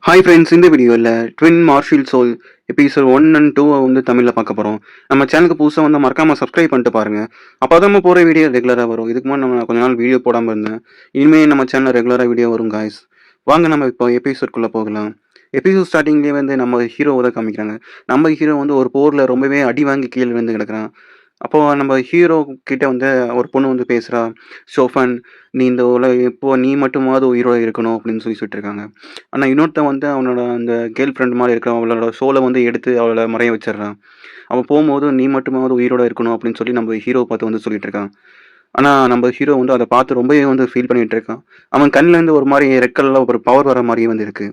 Hi friends, இந்த வீடியோவில் twin martial soul episode 1 and 2 வந்து தமிழில் பார்க்க போகிறோம். நம்ம சேனலுக்கு புதுசாக வந்து மறக்காமல் சப்ஸ்கிரைப் பண்ணிட்டு பாருங்கள். அப்போ தான் நம்ம போகிற வீடியோ ரெகுலராக வரும். இதுக்கு முன்னாடி நம்ம கொஞ்ச நாள் வீடியோ போடாமல் இருந்தேன். இனிமேல் நம்ம சேனலில் ரெகுலராக வீடியோ வரும் காய்ஸ். வாங்க நம்ம இப்போ எபிசோட்குள்ளே போகலாம். எபிசோட் ஸ்டார்டிங்லேயே வந்து நம்ம ஹீரோவை தான் காமிக்கிறாங்க. நம்ம ஹீரோ வந்து ஒரு போரில் ரொம்பவே அடி வாங்கி கீழே விழுந்து கிடக்குறான். அப்போது நம்ம ஹீரோ கிட்ட வந்து ஒரு பொண்ணு வந்து பேசுகிறா, ஷோஃபன், நீ இந்த இப்போ நீ மட்டுமாவது உயிரோட இருக்கணும் அப்படின்னு சொல்லிட்டு இருக்காங்க. ஆனால் இன்னொருத்தன் வந்து அவனோட அந்த கேர்ள் ஃப்ரெண்ட் மாதிரி இருக்கிற அவளோட சோலை வந்து எடுத்து அவளை மறைய வச்சிடுறான். அவன் போகும்போது நீ மட்டுமாவது உயிரோட இருக்கணும் அப்படின்னு சொல்லி நம்ம ஹீரோ பார்த்து வந்து சொல்லிட்டு இருக்கான். ஆனால் நம்ம ஹீரோ வந்து அதை பார்த்து ரொம்பவே வந்து ஃபீல் பண்ணிட்டு இருக்கான். அவன் கண்ணிலேருந்து ஒரு மாதிரி ரெக்கல்ல ஒரு பவர் வர மாதிரியே வந்து இருக்கு.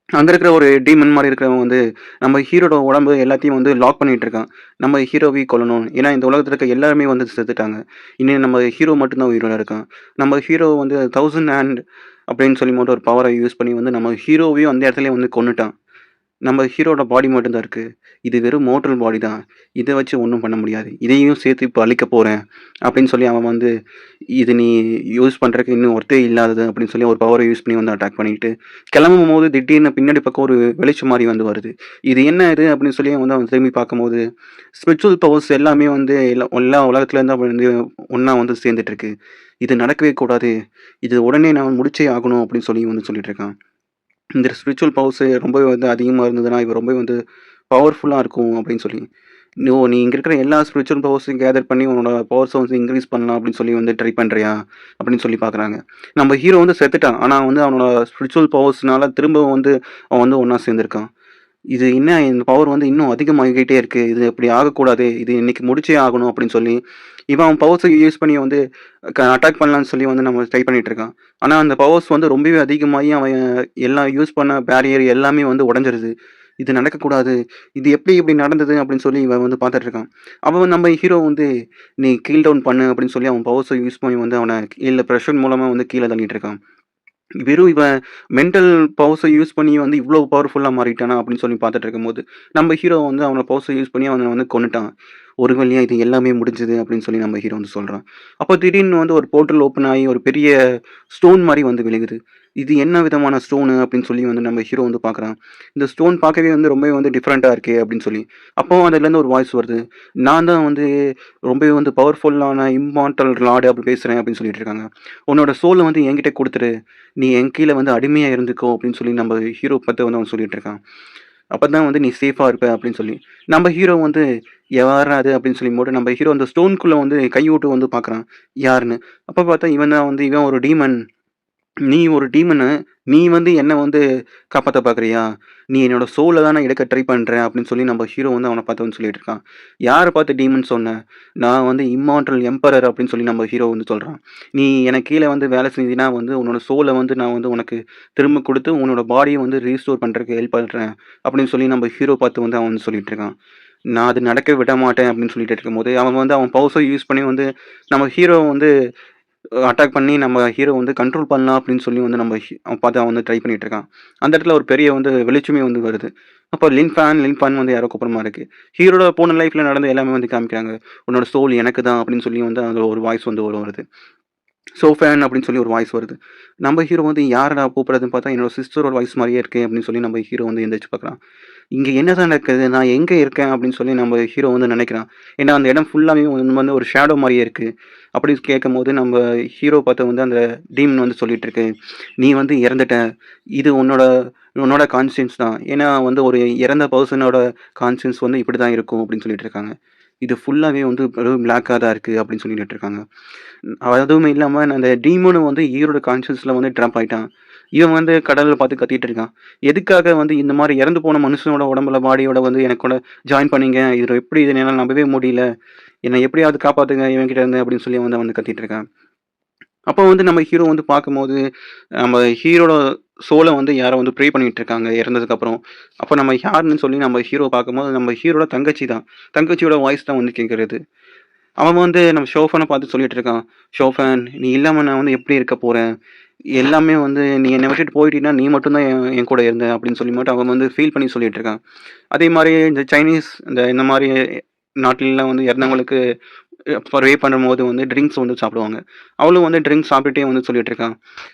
அங்கே இருக்கிற ஒரு டீமன் மாதிரி இருக்கிறவன் வந்து நம்ம ஹீரோட உடம்பு எல்லாத்தையும் வந்து லாக் பண்ணிட்டு இருக்கான். நம்ம ஹீரோவையும் கொல்லணும், ஏன்னா இந்த உலகத்தில் இருக்க எல்லாருமே வந்து செத்துட்டாங்க. இன்னும் நம்ம ஹீரோ மட்டும்தான் உயிரோட இருக்கான். நம்ம ஹீரோ வந்து 1000 ஹேண்ட் அப்படின்னு சொல்லி மட்டும் ஒரு பவரை யூஸ் பண்ணி வந்து நம்ம ஹீரோவையும் அந்த இடத்துல வந்து கொன்னுட்டான். நம்ம ஹீரோட பாடி மட்டும்தான் இருக்குது. இது வெறும் மோர்டல் பாடி தான். இதை வச்சு ஒன்றும் பண்ண முடியாது. இதையும் சேர்த்து இப்போ அழிக்க போகிறேன் அப்படின்னு சொல்லி அவன் வந்து இது நீ யூஸ் பண்ணுறதுக்கு இன்னும் ஒர்த்தே இல்லாதது அப்படின்னு சொல்லி ஒரு பவரை யூஸ் பண்ணி வந்து அட்டாக் பண்ணிட்டு கிளம்பும் போது திடீர்னு பின்னாடி பக்கம் ஒரு வெளிச்சம் மாதிரி வந்து வருது. இது என்ன இது அப்படின்னு சொல்லி வந்து அவன் திரும்பி பார்க்கும்போது ஸ்பிரிச்சுவல் பவர்ஸ் எல்லாமே வந்து எல்லா உலகத்துலேருந்து அவன் வந்து ஒன்றா வந்து சேர்ந்துட்டு இருக்கு. இது நடக்கவே கூடாது. இது உடனே நான் முடிச்சே ஆகணும் அப்படின்னு சொல்லி வந்து சொல்லிட்டு இருக்கான். இந்த ஸ்பிரிச்சுவல் பவர்ஸ் ரொம்பவே வந்து அதிகமாக இருந்ததுன்னா இவ ரொம்ப வந்து பவர்ஃபுல்லாக இருக்கும் அப்படின்னு சொல்லி நீ இங்கே இருக்கிற எல்லா ஸ்பிரிச்சுவல் பவர்ஸையும் கேதர் பண்ணி உன்னோட பவர்ஸை வந்து இன்க்ரீஸ் பண்ணலாம் அப்படின்னு சொல்லி வந்து ட்ரை பண்ணுறியா அப்படின்னு சொல்லி பார்க்குறாங்க. நம்ம ஹீரோ வந்து செத்துட்டான், ஆனால் வந்து அவனோட ஸ்பிரிச்சுவல் பவர்ஸ்னால திரும்ப வந்து அவன் வந்து ஒன்றா சேர்ந்துருக்கான். இது என்ன இந்த பவர் வந்து இன்னும் அதிகமாகிக்கிட்டே இருக்குது, இது இப்படி ஆகக்கூடாது, இது இன்னைக்கு முடிச்சே ஆகணும் அப்படின்னு சொல்லி இவன் அவன் பவர்ஸை யூஸ் பண்ணி வந்து அட்டாக் பண்ணலான்னு சொல்லி வந்து நம்ம ட்ரை பண்ணிட்டு இருக்கான். ஆனால் அந்த பவர்ஸ் வந்து ரொம்பவே அதிகமாகி அவன் எல்லாம் யூஸ் பண்ண பேரியர் எல்லாமே வந்து உடஞ்சிருது. இது நடக்கக்கூடாது, இது எப்படி இப்படி நடந்தது அப்படின்னு சொல்லி இவன் வந்து பார்த்துட்டு இருக்கான். அவன் நம்ம ஹீரோ வந்து நீ கீல் டவுன் பண்ணு அப்படின்னு சொல்லி அவன் பவர்ஸை யூஸ் பண்ணி வந்து அவனை கீழே ப்ரெஷர் மூலமாக வந்து கீழே தள்ளிட்டு இருக்கான். வெறும் இவன் மென்டல் பவர்ஸை யூஸ் பண்ணி வந்து இவ்வளோ பவர்ஃபுல்லாக மாறிட்டானா அப்படின்னு சொல்லி பார்த்துட்டு இருக்கும்போது நம்ம ஹீரோ வந்து அவனோட பவர்ஸை யூஸ் பண்ணி அவனை வந்து கொன்னுட்டான். ஒரு வழியா இது எல்லாமே முடிஞ்சது அப்படின்னு சொல்லி நம்ம ஹீரோ வந்து சொல்கிறான். அப்போ திடீர்னு வந்து ஒரு போர்ட்டல் ஓப்பன் ஆகி ஒரு பெரிய ஸ்டோன் மாதிரி வந்து விழுகுது. இது என்ன விதமான ஸ்டோனு அப்படின்னு சொல்லி வந்து நம்ம ஹீரோ வந்து பார்க்குறான். இந்த ஸ்டோன் பார்க்கவே வந்து ரொம்பவே வந்து டிஃப்ரெண்ட்டாக இருக்கே அப்படின்னு சொல்லி. அப்போ அதுலேருந்து ஒரு வாய்ஸ் வருது, நான் தான் வந்து ரொம்பவே வந்து பவர்ஃபுல்லான இம்மார்டல் லார்டு அப்படி பேசுகிறேன் அப்படின்னு சொல்லிட்டு இருக்காங்க. உன்னோட சோலை வந்து என்கிட்ட கொடுத்துரு, நீ என் கீழே வந்து அடிமையாக இருந்துக்கோ அப்படின்னு சொல்லி நம்ம ஹீரோ பார்த்து வந்து அவன் சொல்லிட்டு இருக்கான். அப்போ தான் வந்து நீ சேஃபாக இருப்ப அப்படின்னு சொல்லி நம்ம ஹீரோ வந்து யாராது அப்படின்னு சொல்லி போட்டு நம்ம ஹீரோ அந்த ஸ்டோனுக்குள்ளே வந்து கைவிட்டு வந்து பார்க்குறான் யாருன்னு. அப்போ பார்த்தா இவன் தான் வந்து இவன் ஒரு டீமன். நீ ஒரு டீமனு, நீ வந்து என்ன வந்து காப்பாத்த பார்க்குறியா? நீ என்னோட சோல தானே எடுக்க ட்ரை பண்ற அப்படின்னு சொல்லி நம்ம ஹீரோ வந்து அவன பார்த்து வந்து சொல்லிட்டு இருக்கான். யார பார்த்து டீமன் சொன்ன? நான் வந்து இம்மார்டல் எம்பரர் அப்படின்னு சொல்லி நம்ம ஹீரோ வந்து சொல்றான். நீ எனக்கு கீழ வந்து வேலை செஞ்சீன்னா வந்து உன்னோட சோல வந்து நான் வந்து உனக்கு திரும்ப குடுத்து உன்னோட பாடிய வந்து ரீஸ்டோர் பண்றதுக்கு ஹெல்ப் பண்றேன் அப்படின்னு சொல்லி நம்ம ஹீரோ பார்த்து வந்து அவன் வந்து சொல்லிட்டு இருக்கான். நான் அது நடக்க விட மாட்டேன் அப்படின்னு சொல்லிட்டு இருக்கும்போது, அவன் வந்து அவன் பவர்ஸ யூஸ் பண்ணி வந்து நம்ம ஹீரோவ வந்து அட்டாக் பண்ணி நம்ம ஹீரோ வந்து கண்ட்ரோல் பண்ணலாம் அப்படின்னு சொல்லி வந்து நம்ம அவன் பார்த்து அவன் வந்து ட்ரை பண்ணிட்டு இருக்கான். அந்த இடத்துல ஒரு பெரிய வந்து வெளிச்சமே வந்து வருது. அப்போ லின் ஃபேன் வந்து யாரோ கூப்பிட்ற மாதிரி இருக்கு. ஹீரோட போன லைஃப்ல நடந்த எல்லாமே வந்து காமிக்கிறாங்க. உன்னோட சோல் எனக்கு தான் அப்படின்னு சொல்லி வந்து அதில் ஒரு வாய்ஸ் வந்து வருது. ஃபேன் அப்படின்னு சொல்லி ஒரு வாய்ஸ் வருது. நம்ம ஹீரோ வந்து யாரடா கூப்பிடுறதுன்னு பார்த்தா என்னோட சிஸ்டரோட வாய்ஸ் மாதிரியே இருக்கே அப்படின்னு சொல்லி நம்ம ஹீரோ வந்து எந்திரிச்சு பார்க்குறான். இங்கே என்னதான் நடக்குது, நான் எங்கே இருக்கேன் அப்படின்னு சொல்லி நம்ம ஹீரோ வந்து நினைக்கிறான். ஏன்னா அந்த இடம் ஃபுல்லாகவே வந்து ஒரு ஷேடோ மாதிரியே இருக்குது. அப்படின்னு கேட்கும்போது நம்ம ஹீரோ பார்த்து வந்து அந்த டீமன் வந்து சொல்லிட்டு இருக்கு, நீ வந்து இறந்துட்ட, இது உன்னோட உன்னோட கான்சியன்ஸ் தான். ஏன்னா வந்து ஒரு இறந்த பர்சனோட கான்சியன்ஸ் வந்து இப்படி தான் இருக்கும் அப்படின்னு சொல்லிட்டு இருக்காங்க. இது ஃபுல்லாகவே வந்து வெறும் பிளாக்காக தான் இருக்குது அப்படின்னு சொல்லிட்டு இருக்காங்க. அதுவும் இல்லாமல் அந்த டீமனும் வந்து ஹீரோட கான்சியஸில் வந்து ட்ராப் ஆகிட்டான். இவன் வந்து கடலில் பார்த்து கத்திட்டு இருக்கான். எதுக்காக வந்து இந்த மாதிரி இறந்து போன மனுஷனோட உடம்புல பாடியோட வந்து எனக்கு கூட ஜாயின் பண்ணீங்க, இது எப்படி இதை என்னால் நம்பவே முடியல, என்னை எப்படியாவது காப்பாற்றுங்க இவன்கிட்ட இருந்து அப்படின்னு சொல்லி வந்து வந்து கத்திட்டு இருக்கான். அப்போ வந்து நம்ம ஹீரோ வந்து பார்க்கும்போது நம்ம ஹீரோட சோலை வந்து யாரோ வந்து ப்ரே பண்ணிட்டு இருக்காங்க இறந்ததுக்கப்புறம். அப்போ நம்ம யாருன்னு சொல்லி நம்ம ஹீரோ பார்க்கும்போது நம்ம ஹீரோட தங்கச்சி தான். தங்கச்சியோட வாய்ஸ் தான் வந்து கேட்குறது. அவன் வந்து நம்ம ஷோஃபனை பார்த்து சொல்லிட்டு இருக்கான், ஷோஃபன் நீ இல்லாமல் நான் வந்து எப்படி இருக்க போகிறேன், எல்லாமே வந்து நீ என்னை விட்டுட்டு போயிட்டீன்னா நீ மட்டும்தான் என் கூட இருந்த அப்படின்னு சொல்லி மட்டும் அவன் வந்து ஃபீல் பண்ணி சொல்லிட்டு இருக்கான். அதே மாதிரி இந்த சைனீஸ் இந்த மாதிரி நாட்டிலலாம் வந்து இறந்தவங்களுக்கு ப்ரே பண்ணும்போது வந்து ட்ரிங்க்ஸ் வந்து சாப்பிடுவாங்க. அவளும் வந்து ட்ரிங்க்ஸ் சாப்பிட்டுட்டே வந்து சொல்லிட்டு இருக்கான்,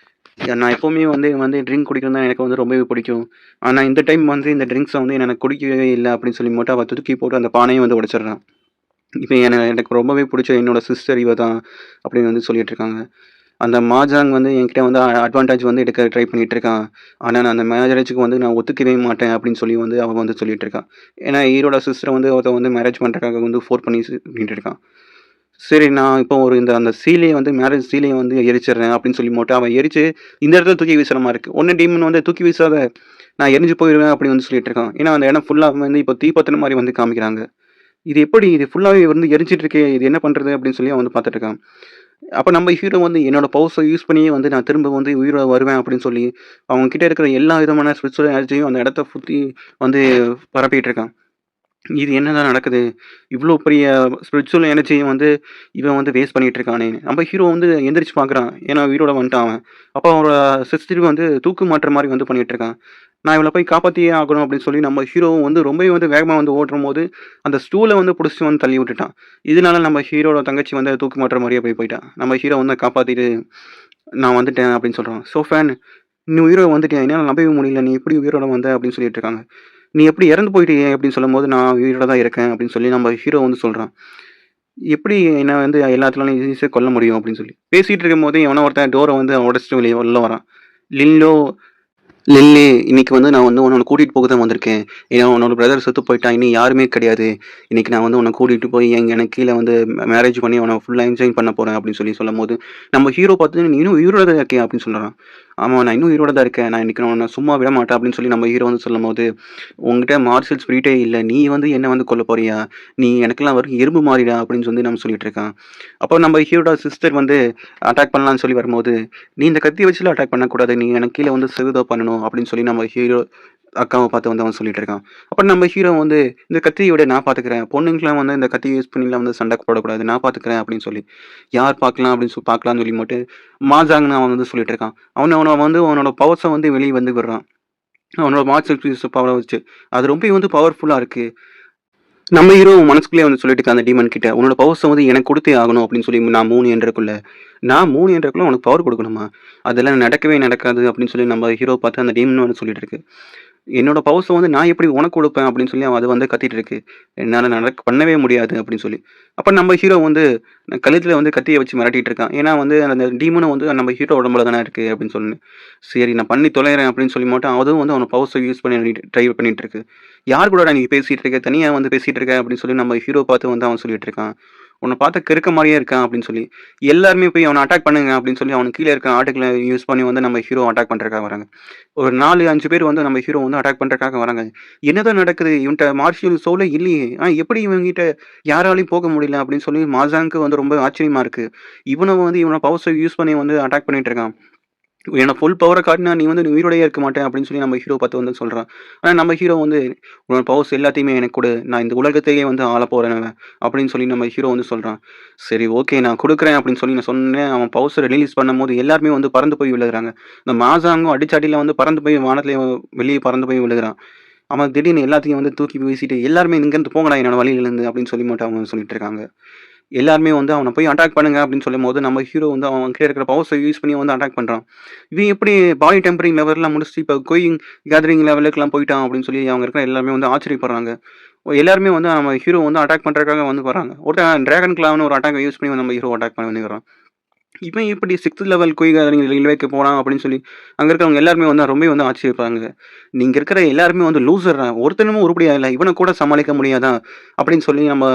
நான் எப்பவுமே வந்து வந்து ட்ரிங்க் குடிக்கிறது தான் எனக்கு வந்து ரொம்பவே பிடிக்கும். ஆனா இந்த டைம் வந்து இந்த ட்ரிங்க்ஸ வந்து எனக்கு குடிக்கவே இல்ல அப்படின்னு சொல்லி மட்டும் அவ தூக்கி போட்டு அந்த பானைய வந்து உடைச்சிடுறா. இப்ப எனக்கு ரொம்பவே புடிச்ச என்னோட சிஸ்டர் இவ தான் அப்படின்னு வந்து சொல்லிட்டு இருக்காங்க. அந்த மாஜாங் வந்து என்கிட்ட வந்து அட்வான்டேஜ் வந்து எடுக்க ட்ரை பண்ணிட்டு இருக்கான். ஆனா நான் அந்த மேரேஜுக்கு வந்து நான் ஒத்துக்கவே மாட்டேன் அப்படின்னு சொல்லி வந்து அவ வந்து சொல்லிட்டு இருக்கா. ஏன்னா ஹீரோட சிஸ்டர வந்து ஒருத்தன் வந்து மேரேஜ் பண்றதுக்காக வந்து ஃபோர்ஸ் பண்ணி பண்ணிட்டு இருக்கான். சரி நான் இப்போ ஒரு அந்த சீலைய வந்து மேரேஜ் சீலைய வந்து எரிச்சிடுறேன் அப்படின்னு சொல்லி போட்டு அவன் எரிச்சு இந்த இடத்துல தூக்கி வீசுற மாரி இருக்கு. ஒண்ணு டீமன் வந்து தூக்கி வீசாத நான் எரிஞ்சு போயிருவேன் அப்படின்னு வந்து சொல்லிட்டு இருக்கான். ஏன்னா அந்த இடம் ஃபுல்லா வந்து இப்போ தீ பத்துன மாரி வந்து காமிக்கிறாங்க. இது எப்படி இது ஃபுல்லாவே வந்து எரிஞ்சிட்டு இருக்கே! இது என்ன பண்றது? அப்படின்னு சொல்லி அவன் வந்து பார்த்துட்டு இருக்கான். அப்ப நம்ம ஹீரோ வந்து என்னோட பவர்ஸ யூஸ் பண்ணியே வந்து நான் திரும்ப வந்து உயிரோட வருவேன் அப்படின்னு சொல்லி, அவங்க கிட்ட இருக்கிற எல்லா விதமான ஸ்பிரிச்சுவல் எனர்ஜியும் அந்த இடத்த சுத்தி வந்து பரப்பிட்டு இருக்கான். இது என்னதான் நடக்குது? இவ்ளோ பெரிய ஸ்பிரிச்சுவல் எனர்ஜிய வந்து இவன் வந்து வேஸ்ட் பண்ணிட்டு இருக்கானே! நம்ம ஹீரோ வந்து எந்திரிச்சு பார்க்குறான். ஏன்னா உயிரோட வந்துட்டான் அவன். அப்ப அவனோட சிஸ்டர் வந்து தூக்கு மாட்டுற மாரி வந்து பண்ணிட்டு இருக்கான். நான் இவள போய் காப்பாத்தியே ஆகணும் அப்படின்னு சொல்லி நம்ம ஹீரோவும் வந்து ரொம்பவே வந்து வேகமா வந்து ஓடும்போது, அந்த ஸ்டூல வந்து புடிச்சுட்டு வந்து தள்ளி விட்டுட்டான். இதனால நம்ம ஹீரோட தங்கச்சி வந்து தூக்கு மாட்டுற மாரியே போயிட்டா. நம்ம ஹீரோ வந்து காப்பாத்திட்டு, "நான் வந்துட்டேன்" அப்படின்னு சொல்றான். ஃபேன் "நீ உயிரோட வந்துட்டியா? என்னால நம்பவே முடியல. நீ எப்படி உயிரோட வந்த?" அப்படின்னு சொல்லிட்டு இருக்காங்க. "நீ எப்படி இறந்து போயிட்டியே?" அப்படின்னு சொல்லும்போது, "நான் உயிரோட தான் இருக்கேன்" அப்படின்னு சொல்லி நம்ம ஹீரோ வந்து சொல்றான். "எப்படி என்ன வந்து எல்லாத்துனாலும் ஈஸியா கொல்ல முடியும்?" அப்படின்னு சொல்லி. பேசிட்டு இருக்கும்போதே எவனோ ஒருத்தன் டோர வந்து உடைச்சுட்டு உள்ள வரான். லின்லோ லில்லி, இன்னைக்கு வந்து நான் வந்து உன்ன கூட்டிட்டு போக தான் வந்திருக்கேன். ஏன்னா உன்னோட பிரதர் செத்து போயிட்டான். இனி யாருமே கிடையாது. இன்னைக்கு நான் வந்து உன்ன கூட்டிட்டு போய் எனக்கு கீழ வந்து மேரேஜ் பண்ணி உன்ன ஃபுல்லா என்ஜாய் பண்ண போறேன் அப்படின்னு சொல்லி சொல்லும்போது, நம்ம ஹீரோ பார்த்து "நீ இன்னும் உயிரோட தான் இருக்கியா?" அப்படின்னு சொல்றான். ஆமா நான் இன்னும் உயிரோட தான் இருக்கேன். நான் இன்னைக்கு உன்ன சும்மா விட மாட்டேன் அப்படின்னு சொல்லி நம்ம ஹீரோ வந்து சொல்லும்போது, உன்கிட்ட மார்ஷல் ஸ்பிரிட்டே இல்ல. நீ வந்து என்ன வந்து கொல்ல போறியா? நீ எனக்கெல்லாம் வெறும் எறும்பு மாரிடா அப்படின்னு சொல்லி நம்ம சொல்லிட்டு இருக்கான். அப்போ நம்ம ஹீரோட சிஸ்டர் வந்து அட்டாக் பண்ணலான்னு சொல்லி வரும்போது, "நீ இந்த கத்திய வச்சுலாம் அட்டாக் பண்ணக்கூடாது. நீ எனக்கு கீழ வந்து சேவ் பண்ணணும்" அப்படின்னு சொல்லி நம்ம ஹீரோ அக்காவ பார்த்து வந்து அவன் சொல்லிட்டு இருக்கான். அப்ப நம்ம ஹீரோ வந்து, "இந்த கத்திய விடு நான் பார்த்துக்கிறேன். பொண்ணுங்கலாம் வந்து இந்த கத்திய யூஸ் பண்ணிலாம் வந்து சண்டை போடக்கூடாது. நான் பார்த்துக்கிறேன்" அப்படின்னு சொல்லி, யார் பார்க்கலாம் அப்படின்னு பார்க்கலாம்னு சொல்லி மட்டும் மாஜாங்ன்னு அவன் வந்து சொல்லிட்டு இருக்கான். அவன வந்து அவனோட பவர்ஸ வந்து வெளிய வந்து விடுறான். அவனோட மார்ஷல் பீஸ் பவர வச்சு. அது ரொம்பவே வந்து பவர்ஃபுல்லா இருக்கு. நம்ம ஹீரோ மனசுக்குள்ளேயே வந்து சொல்லிட்டு இருக்கான் அந்த டீமன் கிட்ட. "உன்னோட பவர்ஸ வந்து எனக்கு குடுத்தே ஆகணும்" அப்படின்னு சொல்லி நான் 3 எண்றதுக்குள்ள. நான் 3 எண்றதுக்குள்ள உனக்கு பவர் குடுக்கணுமா? அதெல்லாம் நடக்கவே நடக்காது அப்படின்னு சொல்லி நம்ம ஹீரோவ பார்த்து அந்த டீமன் வந்து சொல்லிட்டு இருக்கு. என்னோட பவர்ஸ வந்து நான் எப்படி உனக்கு குடுப்பேன் அப்படின்னு சொல்லி அது வந்து கத்திட்டு இருக்கு. என்னால பண்ணவே முடியாது அப்படின்னு சொல்லி. அப்ப நம்ம ஹீரோ வந்து கழுத்துல வந்து கத்திய வச்சு மிரட்டிட்டு இருக்கான். ஏன்னா வந்து அந்த டீமனும் வந்து நம்ம ஹீரோ உடம்புல தானே இருக்கு அப்படின்னு சொல்லி. சரி நான் பண்ணி தொலைறேன் அப்படின்னு சொல்லி மட்டும் அதுவும் வந்து அவன பவர்ஸ யூஸ் பண்ணி ட்ரை பண்ணிட்டு இருக்கு. யார் கூடடா நீ பேசிட்டு இருக்க? தனியா வந்து பேசிட்டு இருக்க அப்படின்னு சொல்லி நம்ம ஹீரோ பார்த்து வந்து அவன் சொல்லிட்டு இருக்கான். உன்ன பார்த்தா கிறுக்க மாரியே இருக்கான் அப்படின்னு சொல்லி. எல்லாருமே போய் அவன அட்டாக் பண்ணுங்க அப்படின்னு சொல்லி அவனுக்கு கீழ இருக்க ஆட்டுகள யூஸ் பண்ணி வந்து நம்ம ஹீரோ அட்டாக் பண்றதுக்காக வராங்க. ஒரு 4, 5 பேர் வந்து நம்ம ஹீரோ வந்து அட்டாக் பண்றதுக்காக வராங்க. என்னதான் நடக்குது? இவன்ட்ட மார்ஷியல் சோலே இல்லையே! எப்படி இவன்கிட்ட யாராலயும் போக முடியல? அப்படின்னு சொல்லி மாசாங்க்கு வந்து ரொம்ப ஆச்சரியமா இருக்கு. இவனும் வந்து இவனோட பவர்ஸ யூஸ் பண்ணி வந்து அட்டாக் பண்ணிட்டு இருக்கான். என்னோட ஃபுல் பவர காட்டினா நீ உயிரோடயே இருக்க மாட்ட அப்படின்னு சொல்லி நம்ம ஹீரோ பார்த்து வந்து சொல்றான். ஆனா நம்ம ஹீரோ வந்து உன்னோட பவர்ஸ் எல்லாத்தையுமே எனக்கு குடு. நான் இந்த உலகத்தையே வந்து ஆளப் போறேன் அப்படின்னு சொல்லி நம்ம ஹீரோ வந்து சொல்றான். சரி ஓகே நான் குடுக்குறேன் அப்படின்னு சொல்லி நான் சொன்னேன். அவன் பவர்ஸ ரிலீஸ் பண்ணும்போது எல்லாருமே வந்து பறந்து போய் விழுகுறாங்க. இந்த மாசாங்கும் அடிச்ச அடியில வந்து பறந்து போய் வானத்திலே வெளிய பறந்து போய் விழுகுறான். அவன் திடீர்னு எல்லாத்தையும் வந்து தூக்கி வீசிட்டு எல்லாருமே இங்கேருந்து போங்கடா என்னோட வழியிலருந்து அப்படின்னு சொல்லி மட்டும் அவங்க சொல்லிட்டு இருக்காங்க. எல்லாருமே வந்து அவன போய் அட்டாக் பண்ணுங்க அப்படின்னு சொல்லும்போது, நம்ம ஹீரோ வந்து அவன் கிட்ட இருக்கிற பவர்ஸ யூஸ் பண்ணி வந்து அட்டாக் பண்றான். இவன் எப்படி பாடி டெம்பரிங் லெவல்லாம் முடிச்சுட்டு இப்ப கோயிங் கேதரிங் லெவலுக்குலாம் போயிட்டான் அப்படின்னு சொல்லி அவங்க இருக்கிற எல்லாருமே வந்து ஆச்சரியப்படுறாங்க. எல்லாருமே வந்து நம்ம ஹீரோ வந்து அட்டாக் பண்றதுக்காக வந்து வராங்க. ஒருத்தன் டிராகன் கிளாவ்னு ஒரு அட்டாக்க யூஸ் பண்ணி நம்ம ஹீரோ அட்டாக் பண்ணி வரான். இவன் எப்படி 6த் லெவல் குயிக் கேதரிங் ரயில்வேக்கு போறான் அப்படின்னு சொல்லி, அங்க இருக்கிறவங்க எல்லாருமே வந்து ரொம்பவே வந்து ஆச்சரியப்படுறாங்க. நீங்க இருக்கிற எல்லாருமே வந்து லூசர்ரா! ஒருத்தனும் உருப்படியா இல்ல. இவன கூட சமாளிக்க முடியாதா? அப்படின்னு சொல்லி நம்ம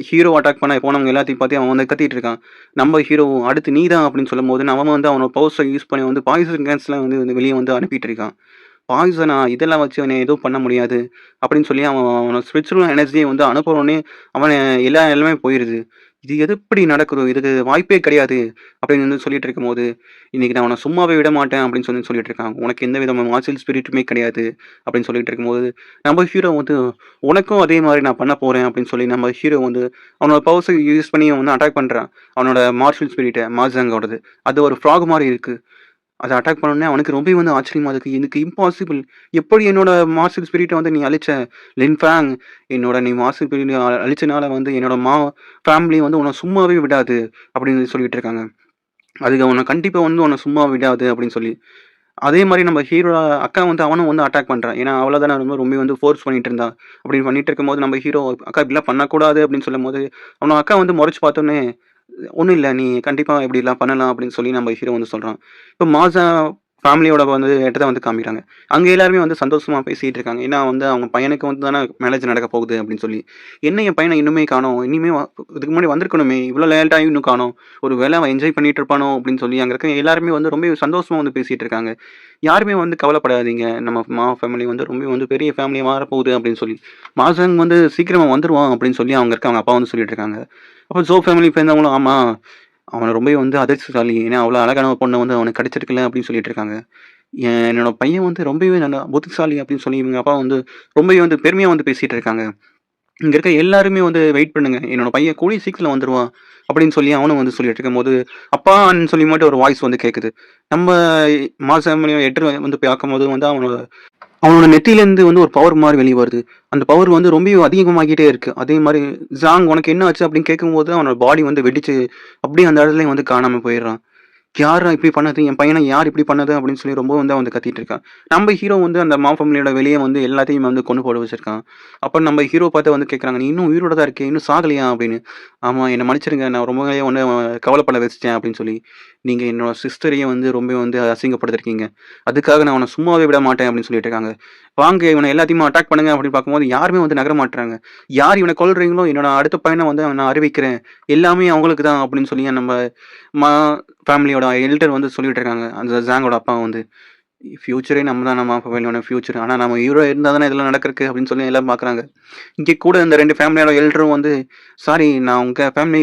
ஹீரோ அட்டாக் பண்ண போனவங்க எல்லாத்தையும் பார்த்து அவன் வந்து கத்திட்டு இருக்கான். நம்ம ஹீரோ அடுத்து நீ தான் அப்படின்னு சொல்லும்போது, அவன் வந்து அவனோட பவர்ஸ யூஸ் பண்ணி வந்து பாய்சன் கேஸ்லாம் வந்து வெளிய வந்து அனுப்பிட்டு இருக்கான். பாய்சனா இதெல்லாம் வச்சு அவன எதுவும் பண்ண முடியாது அப்படின்னு சொல்லி அவனோட ஸ்பிரிச்சுவல் எனர்ஜிய வந்து அனுப்புனோனே அவன் எல்லாமே போயிருது. இது எப்படி நடக்குது? இதுக்கு வாய்ப்பே கிடையாது அப்படின்னு வந்து சொல்லிட்டு இருக்கும்போது, இன்னைக்கு நான் உன்ன சும்மாவே விட மாட்டேன் அப்படின்னு சொல்லிட்டு இருக்கான். உனக்கு எந்த விதமான மார்ஷியல் ஸ்பிரிட்டுமே கிடையாது அப்படின்னு சொல்லிட்டு இருக்கும்போது, நம்ம ஹீரோ வந்து உனக்கும் அதே மாரி நான் பண்ண போறேன் அப்படின்னு சொல்லி நம்ம ஹீரோ வந்து அவனோட பவர்ஸ யூஸ் பண்ணி அவன் வந்து அட்டாக் பண்றான். அவனோட மார்ஷியல் ஸ்பிரிட்ட மாஸாங்கோடது. அது ஒரு ஃப்ராக் மாரி இருக்கு. அத அட்டாக் பண்ணோனே அவனுக்கு ரொம்பவே வந்து ஆச்சரியமா இருக்கு. எனக்கு இம்பாசிபிள். எப்படி என்னோட மார்ஷியல் ஸ்பிரிட்ட வந்து நீ அழிச்ச? லின்ஃபாங் என்னோட நீ மார்ஷியல் ஸ்பிரிட்ட அழிச்சனால வந்து என்னோட ஃபேமிலி வந்து உன்ன சும்மாவே விடாது அப்படின்னு சொல்லிட்டு இருக்காங்க. அதுக்கு அவன கண்டிப்பா வந்து உன்ன சும்மா விடாது அப்படின்னு சொல்லி. அதே மாரி நம்ம ஹீரோ அக்கா வந்து அவனும் வந்து அட்டாக் பண்றான். ஏன்னா, அவள தானே ரொம்ப வந்து ஃபோர்ஸ் பண்ணிட்டு இருந்தா. அப்படி பண்ணிட்டு இருக்கும்போது நம்ம ஹீரோ, "அக்கா இப்படிலாம் பண்ணக்கூடாது" அப்படின்னு சொல்லும்போது, அவன அக்கா வந்து மொறச்சு பார்த்தோனே, "ஒண்ணும் இல்ல. நீ கண்டிப்பா இப்படிலாம் பண்ணலாம்" அப்படின்னு சொல்லி நம்ம ஹீரோ வந்து சொல்றான். இப்ப மாஸா ஃபேமிலியோட வந்து இடத்த வந்து காமிக்கிறாங்க. அங்க எல்லாருமே வந்து சந்தோஷமா பேசிட்டு இருக்காங்க. ஏன்னா வந்து அவங்க பையனுக்கு வந்து தானே மேரேஜ் நடக்க போகுது அப்படின்னு சொல்லி. "என்ன என் பையன இன்னுமே காணோம்? இனிமே இதுக்கு முன்னாடி வந்திருக்கணுமே! இவ்வளோ லேட் ஆயும் இன்னும் காணோம். ஒரு வேள அவன் என்ஜாய் பண்ணிட்டு இருப்பானோ?" அப்படின்னு சொல்லி அங்க இருக்க எல்லாருமே வந்து ரொம்ப சந்தோஷமா வந்து பேசிட்டு இருக்காங்க. யாருமே வந்து கவலைப்படாதீங்க. நம்ம ஃபேமிலி வந்து ரொம்ப வந்து பெரிய ஃபேமிலியா மாறப்போகுது அப்படின்னு சொல்லி. மாசாங் வந்து சீக்கிரமா வந்துருவான் அப்படின்னு சொல்லி அங்க இருக்க அவங்க அப்பா வந்து சொல்லிட்டு இருக்காங்க. அப்ப ஜோ ஃபேமிலி சேர்ந்தவங்களும், ஆமா, அவன் ரொம்பவே வந்து அதிர்ஷ்டசாலி. ஏன்னா அவ்வளோ அழகான ஒரு பொண்ணு வந்து அவனுக்கு கிடைச்சிருக்குல்ல அப்படின்னு சொல்லிட்டு இருக்காங்க. என்னோட பையன் வந்து ரொம்பவே நல்லா புத்திசாலி அப்படின்னு சொல்லி இவங்க அப்பா வந்து ரொம்பவே வந்து பெருமையா வந்து பேசிட்டு இருக்காங்க. இங்க இருக்க எல்லாருமே வந்து வெயிட் பண்ணுங்க. என்னோட பையன் கூடிய சீக்கிரத்துல வந்துருவான் அப்படின்னு சொல்லி அவனும் வந்து சொல்லிட்டு இருக்கும்போது, அப்பான்னு சொல்லி மட்டும் ஒரு வாய்ஸ் வந்து கேட்குது. நம்ம மாசாமணிய எட்ரு வந்து பார்க்கும்போது வந்து அவனோட அவனோட நெத்தியிலேருந்து வந்து ஒரு பவர் மாரி வெளிய வருது. அந்த பவர் வந்து ரொம்பவே அதிகமாகிட்டே இருக்கு. அதே மாரி "ஜாங் உனக்கு என்ன ஆச்சு?" அப்படின்னு கேட்கும்போது அவனோட பாடி வந்து வெடிச்சு, அப்படியே அந்த இடத்துலயே வந்து காணாம போயிடுறான். "யார்றா இப்படி பண்ணது? என் பையன யார் இப்படி பண்ணது?" அப்படின்னு சொல்லி ரொம்ப வந்து அவன் வந்து கத்திட்டு இருக்கான். நம்ம ஹீரோ வந்து அந்த ஃபேமிலியோட வெளிய வந்து எல்லாத்தையும் வந்து கொன்னு போட வச்சிருக்கான். அப்ப நம்ம ஹீரோ பார்த்து வந்து கேட்குறாங்க, "நீ இன்னும் உயிரோட தான் இருக்கியா? இன்னும் சாகலையா?" அப்படின்னு. "ஆமா, என்ன மன்னிச்சிடுங்க. நான் ரொம்பவே வந்து கவலைப்பட வச்சுட்டேன்" அப்படின்னு சொல்லி. "நீங்க என்னோட சிஸ்டரையும் வந்து ரொம்ப வந்து அசிங்கப்படுத்திருக்கீங்க. அதுக்காக நான் உன்ன சும்மாவே விட மாட்டேன்" அப்படின்னு சொல்லிட்டு இருக்காங்க. "வாங்க இவன எல்லாத்தையுமே அட்டாக் பண்ணுங்க" அப்படின்னு பார்க்கும்போது யாருமே வந்து நகர மாட்றாங்க. "யார் இவன கொல்றீங்களோ என்னோட அடுத்த பையன வந்து நான் அறிவிக்கிறேன். எல்லாமே அவங்களுக்கு தான்" அப்படின்னு சொல்லி நம்ம மா ஃபேமிலியோட எல்டர் வந்து சொல்லிட்டு இருக்காங்க. அந்த ஜாங்கோட அப்பா வந்து, "ஃபியூச்சரே நம்ம தான் நம்ம ஃபேமிலியோட ஃபியூச்சர். ஆனா நம்ம ஹீரோ இருந்தா தானே இதெல்லாம் நடக்குறக்கு" அப்படின்னு சொல்லி எல்லாம் பார்க்குறாங்க. இங்க கூட இந்த 2 ஃபேமிலியோட எல்டரும் வந்து, "சாரி, நான் உங்க ஃபேமிலி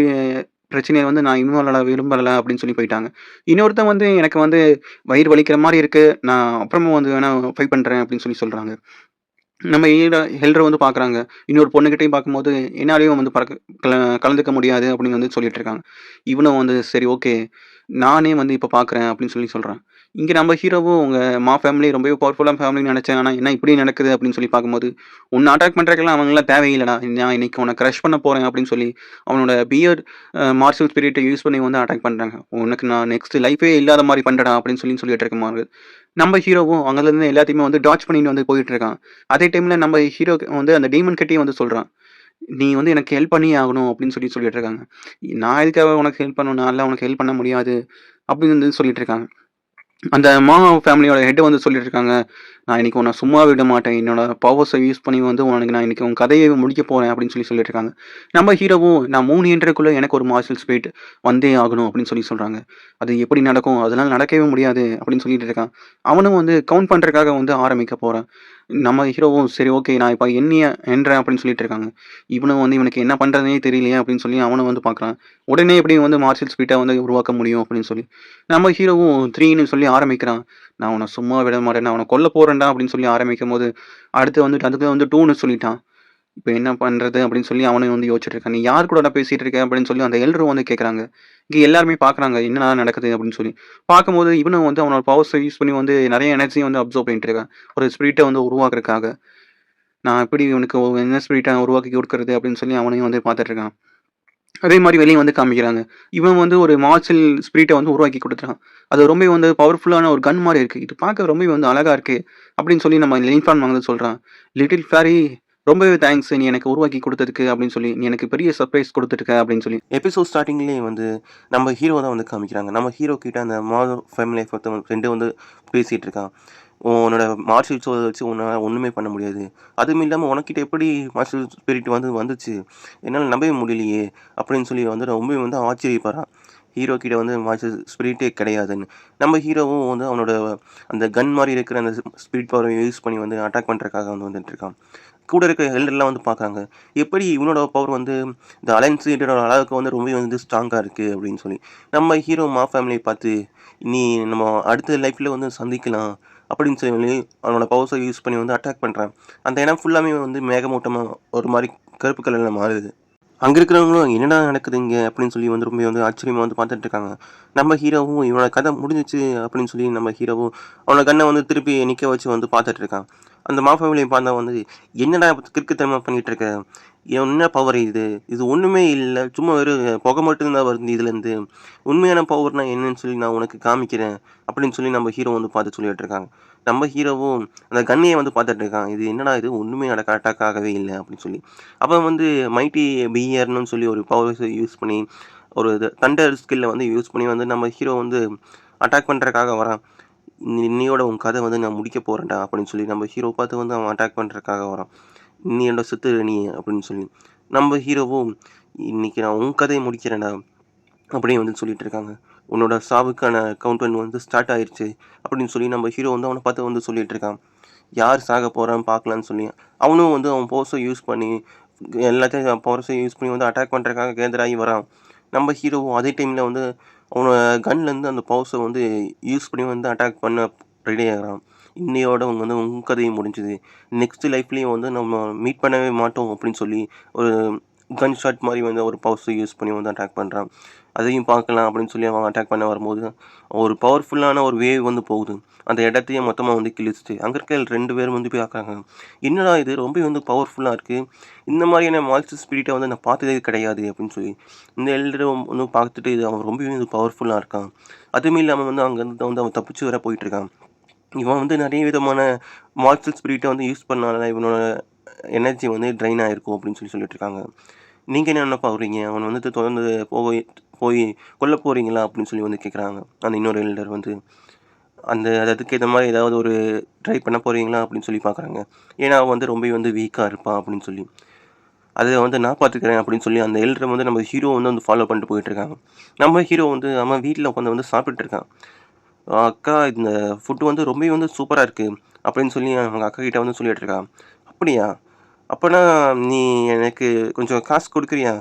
பிரச்சனைய வந்து நான் இன்வால்வ் ஆக விரும்பல" அப்படின்னு சொல்லி போயிட்டாங்க. இன்னொருத்தன் வந்து, "எனக்கு வந்து வயிறு வலிக்கிற மாரி இருக்கு. நான் அப்புறமா வந்து வேணா ஃபைட் பண்றேன்" அப்படின்னு சொல்லி சொல்றாங்க. நம்ம எல்டர் வந்து பார்க்குறாங்க. இன்னொரு பொண்ணுகிட்டயும் பார்க்கும்போது, "என்னாலயும் வந்து கல கலந்துக்க முடியாது" அப்படின்னு வந்து சொல்லிட்டு இருக்காங்க. இவனும் வந்து, "சரி, ஓகே. நானே வந்து இப்ப பார்க்குறேன்" அப்படின்னு சொல்லி சொல்றான். இங்க நம்ம ஹீரோவும் உங்க ஃபேமிலி ரொம்பவே பவர்ஃபுல்லான ஃபேமிலின்னு நெனச்சேன். ஆனா என்ன இப்படி நடக்குது அப்படின்னு சொல்லி பார்க்கும்போது, "உன்ன அட்டாக் பண்றதுக்கெல்லாம் அவங்கலாம் தேவையில்லடா. நான் இன்னைக்கு உன்ன கிரஷ் பண்ண போறேன்" அப்படின்னு சொல்லி அவனோட பியர்ட் மார்ஷல் ஸ்பிரிட்ட யூஸ் பண்ணி வந்து அட்டாக் பண்றாங்க. "உனக்கு நான் நெக்ஸ்ட் லைஃபே இல்லாத மாரி பண்றேன்டா" அப்படின்னு சொல்லிட்டு இருக்கும்போது, நம்ம ஹீரோவும் அங்கருந்து எல்லாத்தையுமே வந்து டாட்ஜ் பண்ணிட்டு வந்து போயிட்டு இருக்கான். அதே டைம்ல நம்ம ஹீரோக்கு வந்து அந்த டீமன் கிட்டயும் வந்து சொல்றான். "நீ வந்து எனக்கு ஹெல்ப் பண்ணியே ஆகணும்" அப்படின்னு சொல்லிட்டு இருக்காங்க. "நான் எதுக்காக உனக்கு ஹெல்ப் பண்ணணும்? நான்லாம் உனக்கு ஹெல்ப் பண்ண முடியாது" அப்படின்னு வந்து சொல்லிட்டு இருக்காங்க. அந்த ஃபேமிலியோட ஹெட் வந்து சொல்லிட்டு இருக்காங்க, "நான் இன்னைக்கு உன்ன சும்மா விட மாட்டேன். என்னோட பவர்ஸ யூஸ் பண்ணி வந்து உனக்கு நான் இன்னைக்கு உன் கதையவே முடிக்கப் போறேன்" அப்படின்னு சொல்லிட்டு இருக்காங்க. நம்ம ஹீரோவும், "நான் 3 இயன்றதுக்குள்ள எனக்கு ஒரு மார்ஷல் ஸ்பிரிட் வந்தே ஆகணும்" அப்படின்னு சொல்றாங்க. "அது எப்படி நடக்கும்? அதெல்லாம் நடக்கவே முடியாது" அப்படின்னு சொல்லிட்டு இருக்கான். அவனும் வந்து கவுண்ட் பண்றதுக்காக வந்து ஆரம்பிக்க போறான். நம்ம ஹீரோவும், "சரி, ஓகே, நான் இப்ப எண்றேன்" அப்படின்னு சொல்லிட்டு இருக்காங்க. இவனும் வந்து இவனுக்கு என்ன பண்றதுன்னே தெரியலையே அப்படின்னு சொல்லி அவனும் வந்து பார்க்குறான். உடனே எப்படி வந்து மார்ஷல் ஸ்பிரிட்ட வந்து உருவாக்க முடியும் அப்படின்னு சொல்லி. நம்ம ஹீரோவும் 3ன்னு சொல்லி ஆரம்பிக்கிறான். "நான் உன்ன சும்மா விட மாட்டேன். நான் உன்ன கொல்லப் போறேன்டா" அப்படின்னு சொல்லி ஆரம்பிக்கும்போது, அடுத்து வந்துட்டு அதுக்கு வந்து 2ன்னு சொல்லிட்டான். இப்ப என்ன பண்றது அப்படின்னு சொல்லி அவனும் வந்து யோசிச்சுட்டு இருக்கான். "நீ யார் கூடடா பேசிட்டு இருக்க?" அப்படின்னு சொல்லி அந்த எல்டரும் வந்து கேட்கறாங்க. இங்க எல்லாருமே பார்க்குறாங்க. என்னடா நடக்குது அப்படின்னு சொல்லி. பார்க்கும்போது இவனும் வந்து அவனோட பவர்ஸ யூஸ் பண்ணி வந்து நெறைய எனர்ஜிய வந்து அப்சர்வ் பண்ணிட்டு இருக்கான். ஒரு ஸ்பிரிட்ட வந்து உருவாக்குறதுக்காக. நான் எப்படி இவனுக்கு என்ன ஸ்பிரிட்ட உருவாக்கி குடுக்குறது அப்படின்னு சொல்லி அவனையும் வந்து பார்த்துட்டு இருக்கான். அதே மாரி வெளிய வந்து காமிக்கிறாங்க. இவன் வந்து ஒரு மார்ஷல் ஸ்பிரிட்ட வந்து உருவாக்கி குடுத்துட்டான். அது ரொம்பவே வந்து பவர்ஃபுல்லான ஒரு கன் மாரி இருக்கு. இது பார்க்க ரொம்பவே வந்து அழகா இருக்கே! அப்படின்னு சொல்லி நம்ம லின்ஃபான் வந்து சொல்றான். "லிட்டில் ஃபேரி, ரொம்பவே தேங்க்ஸ் நீ எனக்கு உருவாக்கி குடுத்ததுக்கு" அப்படின்னு சொல்லி. "நீ எனக்கு பெரிய சர்ப்ரைஸ் குடுத்துருக்க" அப்படின்னு சொல்லி. எபிசோட் ஸ்டார்ட்டிங்லேயே வந்து நம்ம ஹீரோ தான் வந்து காமிக்கிறாங்க. நம்ம ஹீரோ கிட்ட அந்த ஃபேமிலி லைஃப் ஒருத்தவங்க ஃப்ரெண்டு வந்து பேசிட்டு இருக்கான். "உன்னோட மார்ஷல் சோல வச்சு உன்னால ஒண்ணுமே பண்ண முடியாது. அதுவும் இல்லாம உனக்கிட்ட எப்படி மார்ஷல் ஸ்பிரிட் வந்துச்சு? என்னால நம்பவே முடியலையே!" அப்படின்னு சொல்லி வந்து ரொம்பவே வந்து ஆச்சரியப்படுறான். ஹீரோ கிட்ட வந்து மார்ஷல் ஸ்பிரிட்டே கிடையாதுன்னு. நம்ம ஹீரோவும் வந்து அவனோட அந்த கன் மாரி இருக்கிற அந்த ஸ்பிரிட் பவர யூஸ் பண்ணி வந்து அட்டாக் பண்றதுக்காக வந்து வந்துட்டுருக்கான். கூட இருக்க எல்டர்லாம் வந்து பார்க்குறாங்க. எப்படி இவனோட பவர் வந்து இந்த அலைன்ஸோட அளவுக்கு வந்து ரொம்பவே வந்து ஸ்ட்ராங்கா இருக்கு அப்படின்னு சொல்லி. நம்ம ஹீரோ ஃபேமிலிய பார்த்து, "நீ நம்ம அடுத்த லைஃப்ல வந்து சந்திக்கலாம்" அப்படின்னு சொல்லி அவனோட பவர்ஸ யூஸ் பண்ணி வந்து அட்டாக் பண்றான். அந்த இடம் ஃபுல்லாமே வந்து மேகமூட்டமா ஒரு மாரி கருப்பு கலர்ல மாறுது. அங்க இருக்கிறவங்களும் "என்னடா நடக்குது இங்க?" அப்படின்னு சொல்லி வந்து ரொம்ப வந்து ஆச்சரியமா வந்து பார்த்துட்டு இருக்காங்க. நம்ம ஹீரோவும் இவனோட கதை முடிஞ்சுச்சு அப்படின்னு சொல்லி நம்ம ஹீரோவும் அவனோட கன்ன வந்து திருப்பி நிக்க வச்சு வந்து பார்த்துட்டு இருக்கான். அந்த ஃபேமிலிய பார்த்தா வந்து, "என்னடா கிறுக்குத்தனமா பண்ணிட்டு இருக்க? என்ன பவர் இது? இது ஒண்ணுமே இல்ல. சும்மா வெறும் புகை மட்டும் தான் வருது இதுலேருந்து. உண்மையான பவர்னா என்னன்னு சொல்லி நான் உனக்கு காமிக்கிறேன்." அப்படின்னு சொல்லி நம்ம ஹீரோ வந்து பார்த்து சொல்லிட்டு இருக்காங்க. நம்ம ஹீரோவும் அந்த கன்னையே வந்து பார்த்துட்டு இருக்கான். இது என்னடா இது ஒண்ணுமே அட்டாக் ஆகவே இல்ல அப்படின்னு சொல்லி. அவன் வந்து மைட்டி பியர்ன்னு சொல்லி ஒரு பவர்ஸ யூஸ் பண்ணி ஒரு தண்டர் ஸ்கில்ல வந்து யூஸ் பண்ணி வந்து நம்ம ஹீரோ வந்து அட்டாக் பண்றதுக்காக வரான். இன்னியோட உன் கதை வந்து நான் முடிக்க போறேன்டா அப்படின்னு சொல்லி நம்ம ஹீரோ பார்த்து வந்து அவன் அட்டாக் பண்றதுக்காக வரான். "இன்னியோட செத்து நீ" அப்படின்னு சொல்லி. நம்ம ஹீரோவும் "இன்னைக்கு நான் உன் கதைய முடிக்கிறேன்டா" அப்படின்னு வந்து சொல்லிட்டு இருக்காங்க. "உன்னோட சாவுக்கான கவுண்ட் வந்து ஸ்டார்ட் ஆயிருச்சு" அப்படின்னு சொல்லி நம்ம ஹீரோ வந்து அவன பார்த்து வந்து சொல்லிட்டு இருக்கான். யார் சாக போறான்னு பார்க்கலான்னு சொல்லி, அவனும் வந்து அவன் பவர்ஸ யூஸ் பண்ணி எல்லாத்தையும் பவர்ஸ யூஸ் பண்ணி வந்து அட்டாக் பண்றதுக்காக கேதர் ஆகி வரான். நம்ம ஹீரோவும் அதே டைம்ல வந்து அவனோட கன்லேருந்து அந்த பவர்ஸ வந்து யூஸ் பண்ணி வந்து அட்டாக் பண்ண ரெடி ஆகுறான். "இன்னையோட வந்து உன் கதையும் முடிஞ்சுது. நெக்ஸ்ட் லைஃப்லயும் வந்து நம்ம மீட் பண்ணவே மாட்டோம்" அப்படின்னு சொல்லி ஒரு கன் ஷாட் மாரி வந்து ஒரு பவர்ஸ யூஸ் பண்ணி வந்து அட்டாக் பண்றான். அதையும் பார்க்கலாம் அப்படின்னு சொல்லி அவன் அட்டாக் பண்ண வரும்போது, ஒரு பவர்ஃபுல்லான ஒரு வேவ் வந்து போகுது. அந்த இடத்தையே மொத்தமா வந்து கிழிச்சுட்டு, அங்க இருக்க 2 பேரும் வந்து போய் பார்க்குறாங்க. "என்னடா இது ரொம்ப வந்து பவர்ஃபுல்லா இருக்கு. இந்த மாதிரியான மான்ஸ்டர் ஸ்பிரிட்ட வந்து நான் பார்த்ததே கிடையாது" அப்படின்னு சொல்லி. இந்த எல்டரும் வந்து பார்த்துட்டு இது அவன் ரொம்பவே வந்து பவர்ஃபுல்லா இருக்கான். அதுவும் இல்லாம வந்து அங்கருந்து வந்து அவன் தப்பிச்சு வேற போயிட்டுருக்கான். இவன் வந்து நெறைய விதமான மான்ஸ்டர் ஸ்பிரிட்ட வந்து யூஸ் பண்ணனால இவனோட எனர்ஜி வந்து ட்ரைன் ஆயிருக்கும் அப்படின்னு சொல்லிட்டு இருக்காங்க. "நீங்க என்ன நெனப்பா வர்றீங்க? அவன வந்து தொடர்ந்து போய் போய் கொல்ல போறீங்களா?" அப்படின்னு சொல்லி வந்து கேட்குறாங்க. அந்த இன்னொரு எல்டர் வந்து. அதுக்கு ஏத்த மாரி ஏதாவது ஒரு ட்ரை பண்ண போறீங்களா? அப்படின்னு சொல்லி பார்க்குறாங்க. ஏன்னா, அவன் வந்து ரொம்பவே வந்து வீக்கா இருப்பான் அப்படின்னு சொல்லி. "அத வந்து நான் பார்த்துக்கிறேன்" அப்படின்னு சொல்லி அந்த எல்டர வந்து நம்ம ஹீரோ வந்து ஃபாலோ பண்ணிட்டு போயிட்டுருக்காங்க. நம்ம ஹீரோ வந்து அவன் வீட்ல உட்காந்து வந்து சாப்பிட்டுட்டு இருக்கான். "அக்கா இந்த ஃபுட் வந்து ரொம்பவே வந்து சூப்பரா இருக்கு" அப்படின்னு சொல்லி அவங்க அக்காகிட்ட வந்து சொல்லிட்டு இருக்கான். "அப்படியா? அப்பன்னா நீ எனக்கு கொஞ்சம் காசு குடுக்குறியா?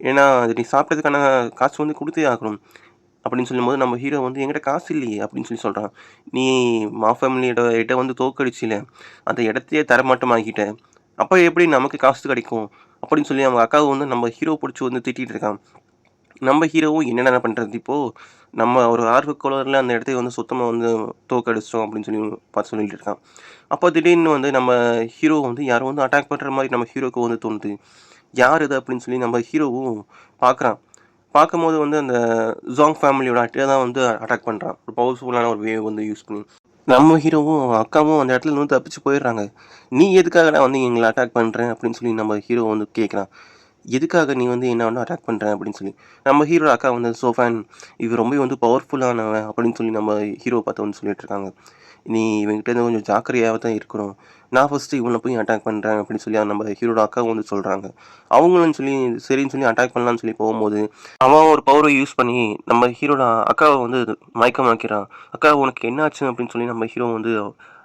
ஏன்னா, அது நீ சாப்பிட்டதுக்கான காசு வந்து குடுத்தே ஆகணும்." அப்படின்னு சொல்லும்போது நம்ம ஹீரோ வந்து "என்கிட்ட காசு இல்லையே" அப்படின்னு சொல்லி சொல்றான். "நீ மாஃபேமிலியோட எட்ட வந்து தோற்கடிச்சில. அந்த இடத்தையே தரமட்டமாக்கிட்ட. அப்ப எப்படி நமக்கு காசு கிடைக்கும்?" அப்படின்னு சொல்லி அவங்க அக்காவ வந்து நம்ம ஹீரோ புடிச்சு வந்து திட்டிட்டு இருக்கான். நம்ம ஹீரோவும் என்னடா பண்றது இப்போ? நம்ம ஒரு ஆர்வக்கோளாறுல அந்த இடத்த வந்து சுத்தமா வந்து தோற்கடிச்சிட்டோம் அப்படின்னு சொல்லி பார்த்து சொல்லிட்டு இருக்கான். அப்போ திடீர்னு வந்து நம்ம ஹீரோ வந்து யாரோ வந்து அட்டாக் பண்ற மாரி நம்ம ஹீரோக்கு வந்து தோணுது. யார் இது அப்படின்னு சொல்லி நம்ம ஹீரோவும் பார்க்குறான். பார்க்கும்போது வந்து அந்த ஜாங் ஃபேமிலியோட அட்டைய தான் வந்து அட்டாக் பண்றான். ஒரு பவர்ஃபுல்லான ஒரு வேவ் வந்து யூஸ் பண்ணி. நம்ம ஹீரோவும், அவன் அக்காவும் அந்த இடத்துல இருந்து தப்பிச்சு போயிடுறாங்க. "நீ எதுக்காகடா வந்து எங்கள அட்டாக் பண்ற?" அப்படின்னு சொல்லி நம்ம ஹீரோ வந்து கேட்குறான். "எதுக்காக நீ வந்து என்ன வந்து அட்டாக் பண்ற?" அப்படின்னு சொல்லி. நம்ம ஹீரோட அக்கா வந்து "சோஃபான், இவன் ரொம்ப வந்து பவர்ஃபுல்லானவன்" அப்படின்னு சொல்லி நம்ம ஹீரோவ பார்த்து வந்து சொல்லிட்டு இருக்காங்க. "நீ இவன்கிட்ட இருந்து கொஞ்சம் ஜாக்கிரதையாவ தான் இருக்கணும். நான் ஃபர்ஸ்ட்டு இவன போய் அட்டாக் பண்றேன்" அப்படின்னு சொல்லி நம்ம ஹீரோட அக்காவும் வந்து சொல்றாங்க. அவங்களும் சொல்லி சரின்னு சொல்லி அட்டாக் பண்ணலான்னு சொல்லி போகும்போது, அவன் ஒரு பவர யூஸ் பண்ணி நம்ம ஹீரோட அக்காவ வந்து மயக்கமாக்கிறான். "அக்கா உனக்கு என்ன ஆச்சு?" அப்படின்னு சொல்லி நம்ம ஹீரோ வந்து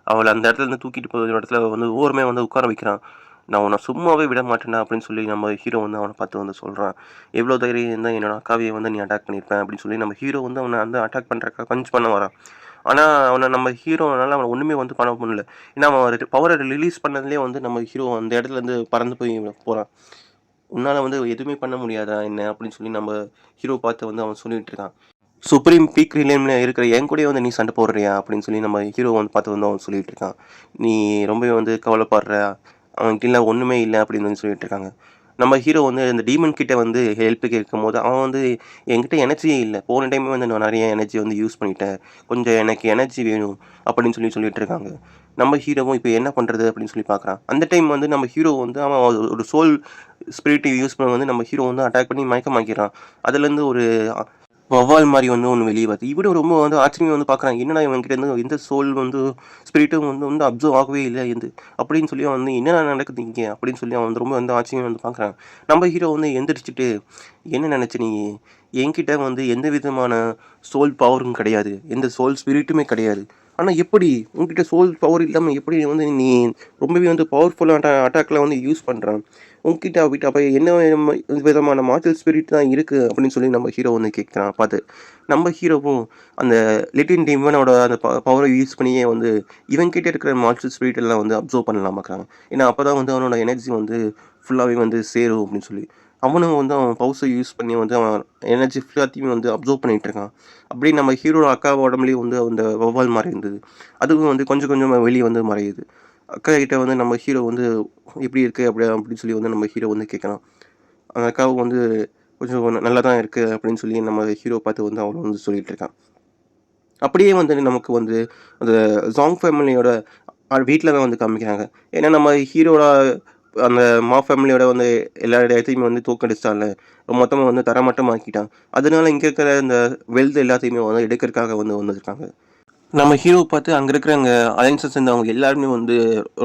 அவள அந்த இடத்துல இருந்து தூக்கிட்டு போய் ஒரு இடத்துல வந்து ஓரமே வந்து உட்கார வைக்கிறான். "நான் உன்ன சும்மாவே விட மாட்டேன்டா" அப்படின்னு சொல்லி நம்ம ஹீரோ வந்து அவன பார்த்து வந்து சொல்றான். "எவ்வளோ தைரியம் இருந்தா என்னோட அக்காவைய வந்து நீ அட்டாக் பண்ணியிருப்ப" அப்படின்னு சொல்லி நம்ம ஹீரோ வந்து அவன வந்து அட்டாக் பண்றதுக்காக பஞ்ச் பண்ண வரான். ஆனா, நம்ம ஹீரோனால அவன ஒண்ணுமே வந்து பண்ண முடியல. ஏன்னா, அவன் பவர ரிலீஸ் பண்ணதுலயே வந்து நம்ம ஹீரோ அந்த இடத்துலருந்து பறந்து போய் போறான். "உன்னால வந்து எதுவுமே பண்ண முடியாதா என்ன?" அப்படின்னு சொல்லி நம்ம ஹீரோ பார்த்து வந்து அவன் சொல்லிட்டு இருக்கான். "சுப்ரீம் பீக் ரிலியம்ல இருக்கிற என் கூடயே வந்து நீ சண்டை போடுறியா?" அப்படின்னு சொல்லி நம்ம ஹீரோ வந்து பார்த்து வந்து அவன் சொல்லிட்டு இருக்கான். "நீ ரொம்பவே வந்து கவலைப்படுற. அவன்கிட்டலாம் ஒண்ணுமே இல்ல" அப்படின்னு வந்து சொல்லிட்டு இருக்காங்க. நம்ம ஹீரோ வந்து இந்த டீமன் கிட்ட வந்து ஹெல்ப் கேட்கும்போது, அவன் வந்து "என்கிட்ட எனர்ஜியே இல்ல. போன டைமே வந்து நான் நெறைய எனர்ஜி வந்து யூஸ் பண்ணிட்டேன். கொஞ்சம் எனக்கு எனர்ஜி வேணும்" அப்படின்னு சொல்லிட்டு இருக்காங்க. நம்ம ஹீரோவும் இப்ப என்ன பண்றது அப்படின்னு சொல்லி பார்க்குறான். அந்த டைம் வந்து நம்ம ஹீரோ வந்து அவன் ஒரு சோல் ஸ்பிரிட்ட யூஸ் பண்ணி வந்து நம்ம ஹீரோ வந்து அட்டாக் பண்ணி மயக்கமாக்கிறான். அதுலேருந்து ஒரு வௌவால் மாரி வந்து ஒண்ணு வெளிய வருது. இவனும் ரொம்ப வந்து ஆச்சரியமா வந்து பார்க்குறான். என்னடா இவன்கிட்ட இருந்து எந்த சோல் வந்து ஸ்பிரிட்டும் வந்து அப்சர்வ் ஆகவே இல்ல அப்படின்னு சொல்லி அவன் வந்து "என்னடா நடக்குது இங்க?" அப்படின்னு சொல்லி அவன் வந்து ரொம்ப வந்து ஆச்சரியமா வந்து பார்க்குறான். நம்ம ஹீரோ வந்து எந்திரிச்சுட்டு, "என்ன நெனச்ச நீ? என்கிட்ட வந்து எந்த விதமான சோல் பவரும் கிடையாது. எந்த சோல் ஸ்பிரிட்டுமே கிடையாது. ஆனா எப்படி? உன்கிட்ட சோல் பவர் இல்லாம எப்படி வந்து நீ ரொம்பவே வந்து பவர்ஃபுல்லான அட்டாக்லாம் வந்து யூஸ் பண்ற? உன்கிட்ட அப்ப என்ன விதமான மார்ஷியல் ஸ்பிரிட் தான் இருக்கு?" அப்படின்னு சொல்லி நம்ம ஹீரோ வந்து கேட்குறான் பார்த்து. நம்ம ஹீரோவும் அந்த லிட்டில் டிமனோட அந்த பவர யூஸ் பண்ணியே வந்து இவன் கிட்ட இருக்கிற மார்ஷியல் ஸ்பிரிட் எல்லாம் வந்து அப்சர்வ் பண்ணலாமாக்குறாங்க. ஏன்னா அப்பதான் வந்து அவனோட எனர்ஜி வந்து ஃபுல்லாவே வந்து சேரும் அப்படின்னு சொல்லி. அவனும் வந்து அவன் பவர்ஸ யூஸ் பண்ணி வந்து அவன் எனர்ஜி ஃபுல்லாத்தையும் வந்து அப்சர்வ் பண்ணிட்டு இருக்கான். அப்படியே நம்ம ஹீரோட அக்கா உடம்புலயும் வந்து அந்த வௌவால் மாரி இருந்தது. அதுவும் வந்து கொஞ்சம் கொஞ்சமா வெளிய வந்து மறையுது. அக்கா கிட்ட வந்து நம்ம ஹீரோ வந்து எப்படி இருக்கு அப்படின்னு சொல்லி வந்து நம்ம ஹீரோ வந்து கேட்குறான். அந்த அக்காவும் வந்து கொஞ்சம் நல்லா தான் இருக்கு அப்படின்னு சொல்லி நம்ம ஹீரோ பார்த்து வந்து அவளும் வந்து சொல்லிட்டு இருக்கான். அப்படியே வந்து நமக்கு வந்து அந்த ஜாங் ஃபேமிலியோட வீட்ல தான் வந்து காமிக்கிறாங்க. ஏன்னா நம்ம ஹீரோட அந்த ஃபேமிலியோட வந்து எல்லா இடத்தையுமே வந்து தோற்கடிச்சிட்டான்ல. மொத்தமா வந்து தரமட்டமாக்கிட்டான். அதனால இங்க இருக்கிற இந்த வெல்த் எல்லாத்தையுமே வந்து எடுக்கறதுக்காக வந்து வந்திருக்காங்க. நம்ம ஹீரோவ பார்த்து அங்க இருக்கிற அலைன்ஸ சேர்ந்தவங்க எல்லாருமே வந்து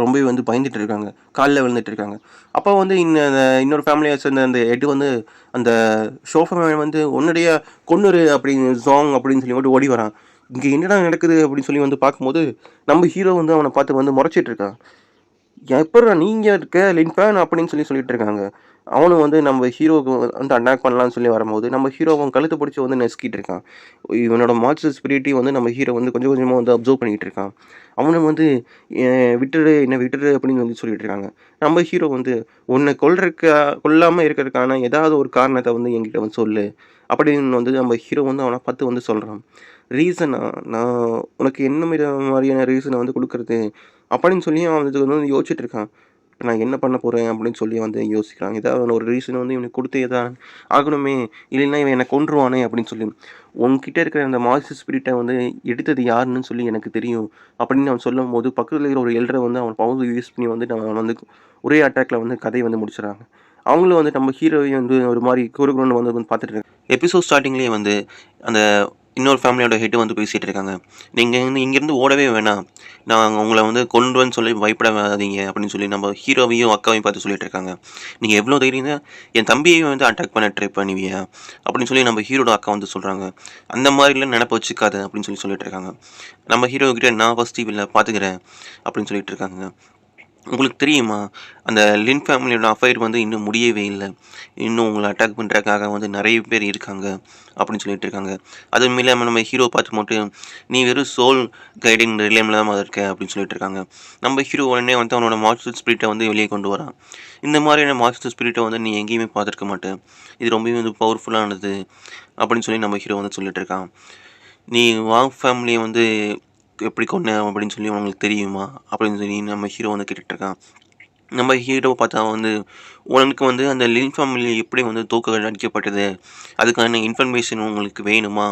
ரொம்பவே வந்து பயந்துட்டு இருக்காங்க. கால்ல விழுந்துட்டு இருக்காங்க. அப்ப வந்து இன்னொரு ஃபேமிலிய சேர்ந்த அந்த எட் வந்து அந்த ஷோஃபர் வந்து "உன்னுடைய கொன்னுரு" அப்படின்னு அப்படின்னு சொல்லி ஓடி வரான். இங்க என்னடா நடக்குது அப்படின்னு சொல்லி வந்து பார்க்கும்போது, நம்ம ஹீரோ வந்து அவன பார்த்து வந்து முறைச்சிட்டு இருக்கான். எப்புட்றா நீங்க இருக்க லின்ஃபேன் அப்படின்னு சொல்லிட்டு இருக்காங்க. அவனும் வந்து நம்ம ஹீரோவுக்கு வந்து அட்டாக் பண்ணலான்னு சொல்லி வரும்போது, நம்ம ஹீரோ அவன் கழுத்த பிடிச்சு வந்து நசுக்கிட்டு இருக்கான். இவனோட மார்ஷல் ஸ்பிரிட்டையும் வந்து நம்ம ஹீரோ வந்து கொஞ்சம் கொஞ்சமா வந்து அப்சர்வ் பண்ணிட்டு இருக்கான். அவனும் வந்து விட்டுடு என்ன விட்டுடு அப்படின்னு வந்து சொல்லிட்டு இருக்காங்க. நம்ம ஹீரோ வந்து உன்னை கொல்லாம இருக்கிறதுக்கான ஏதாவது ஒரு காரணத்த வந்து என்கிட்ட வந்து சொல்லு. அப்படின்னு வந்து நம்ம ஹீரோ வந்து அவன பார்த்து வந்து சொல்றான். ரீசனா நான் உனக்கு என்ன மாதிரியான ரீசன வந்து குடுக்குறது? அப்படின்னு சொல்லி அவன் வந்து யோசிச்சுட்டு இருக்கான். இப்ப நான் என்ன பண்ண போறேன் அப்படின்னு சொல்லி வந்து யோசிக்கிறான். ஏதாவது ஒரு ரீசன் வந்து இவனுக்கு குடுத்தே தான் ஆகணுமே! இல்லைன்னா இவன் என்ன கொன்றுவானே அப்படின்னு சொல்லி. உன்கிட்ட இருக்கிற அந்த மாஸ்டர் ஸ்பிரிட்ட வந்து எடுத்தது யாருன்னு சொல்லி எனக்கு தெரியும். அப்படின்னு அவன் சொல்லும்போது, பக்கத்துல இருக்கிற ஒரு எல்டர வந்து அவன் பவர் யூஸ் பண்ணி வந்து அவன் வந்து ஒரே அட்டாக்ல வந்து கதைய வந்து முடிச்சுடுறாங்க. அவங்களும் வந்து நம்ம ஹீரோவையும் வந்து ஒரு மாரி குறுகுறுன்னு வந்து பார்த்துட்டு இருக்காங்க. எபிசோட் ஸ்டார்ட்டிங்லேயே வந்து அந்த இன்னொரு ஃபேமிலியோட ஹெட் வந்து பேசிட்டு இருக்காங்க. "நீங்க இங்கேருந்து ஓடவே வேணாம். நான் உங்கள வந்து கொன்றுவேன்னு சொல்லி பயப்படாதீங்க" அப்படின்னு சொல்லி நம்ம ஹீரோவையும், அக்காவையும் பார்த்து சொல்லிட்டு இருக்காங்க. "நீங்க எவ்வளோ தைரியம் தான் என் தம்பியையும் வந்து அட்டாக் பண்ண ட்ரை பண்ணுவியா?" அப்படின்னு சொல்லி நம்ம ஹீரோட அக்கா வந்து சொல்றாங்க. "அந்த மாதிரிலாம் நெனப்ப வச்சுக்காத" அப்படின்னு சொல்லிட்டு இருக்காங்க. நம்ம ஹீரோ கிட்ட "நான் ஃபர்ஸ்ட்டு இவள பார்த்துக்கிறேன்" அப்படின்னு சொல்லிட்டு இருக்காங்க. உங்களுக்கு தெரியுமா? அந்த லின் ஃபேமிலியோட அஃபைர் வந்து இன்னும் முடியவே இல்ல. இன்னும் உங்கள அட்டாக் பண்றதுக்காக வந்து நெறைய பேர் இருக்காங்க. அப்படின்னு சொல்லிட்டு இருக்காங்க. அதுவும் இல்லாம நம்ம ஹீரோ பார்த்து மட்டும், "நீ வெறும் சோல் கைடிங் ரிலேம்ல தான் இருக்க" அப்படின்னு சொல்லிட்டு இருக்காங்க. நம்ம ஹீரோ உடனே வந்து அவனோட மார்ஷல் ஸ்பிரிட்ட வந்து வெளிய கொண்டு வரான். "இந்த மாதிரியான மார்ஷல் ஸ்பிரிட்ட வந்து நீ எங்கேயுமே பார்த்துருக்க மாட்ட. இது ரொம்பவே வந்து பவர்ஃபுல்லானது" அப்படின்னு சொல்லி நம்ம ஹீரோ வந்து சொல்லிட்டு இருக்கான். "நீ வாங் ஃபேமிலிய வந்து எப்படி கொன்ன அப்படின்னு சொல்லி உங்களுக்கு தெரியுமா?" அப்படின்னு சொல்லி நம்ம ஹீரோ வந்து கேட்டுட்டு இருக்கான். நம்ம ஹீரோ பார்த்தா வந்து, "உனக்கு வந்து அந்த லின் ஃபேமிலி எப்படி வந்து தோற்கடிக்கப்பட்டது? அதுக்கான இன்ஃபர்மேஷன் உங்களுக்கு வேணுமா?"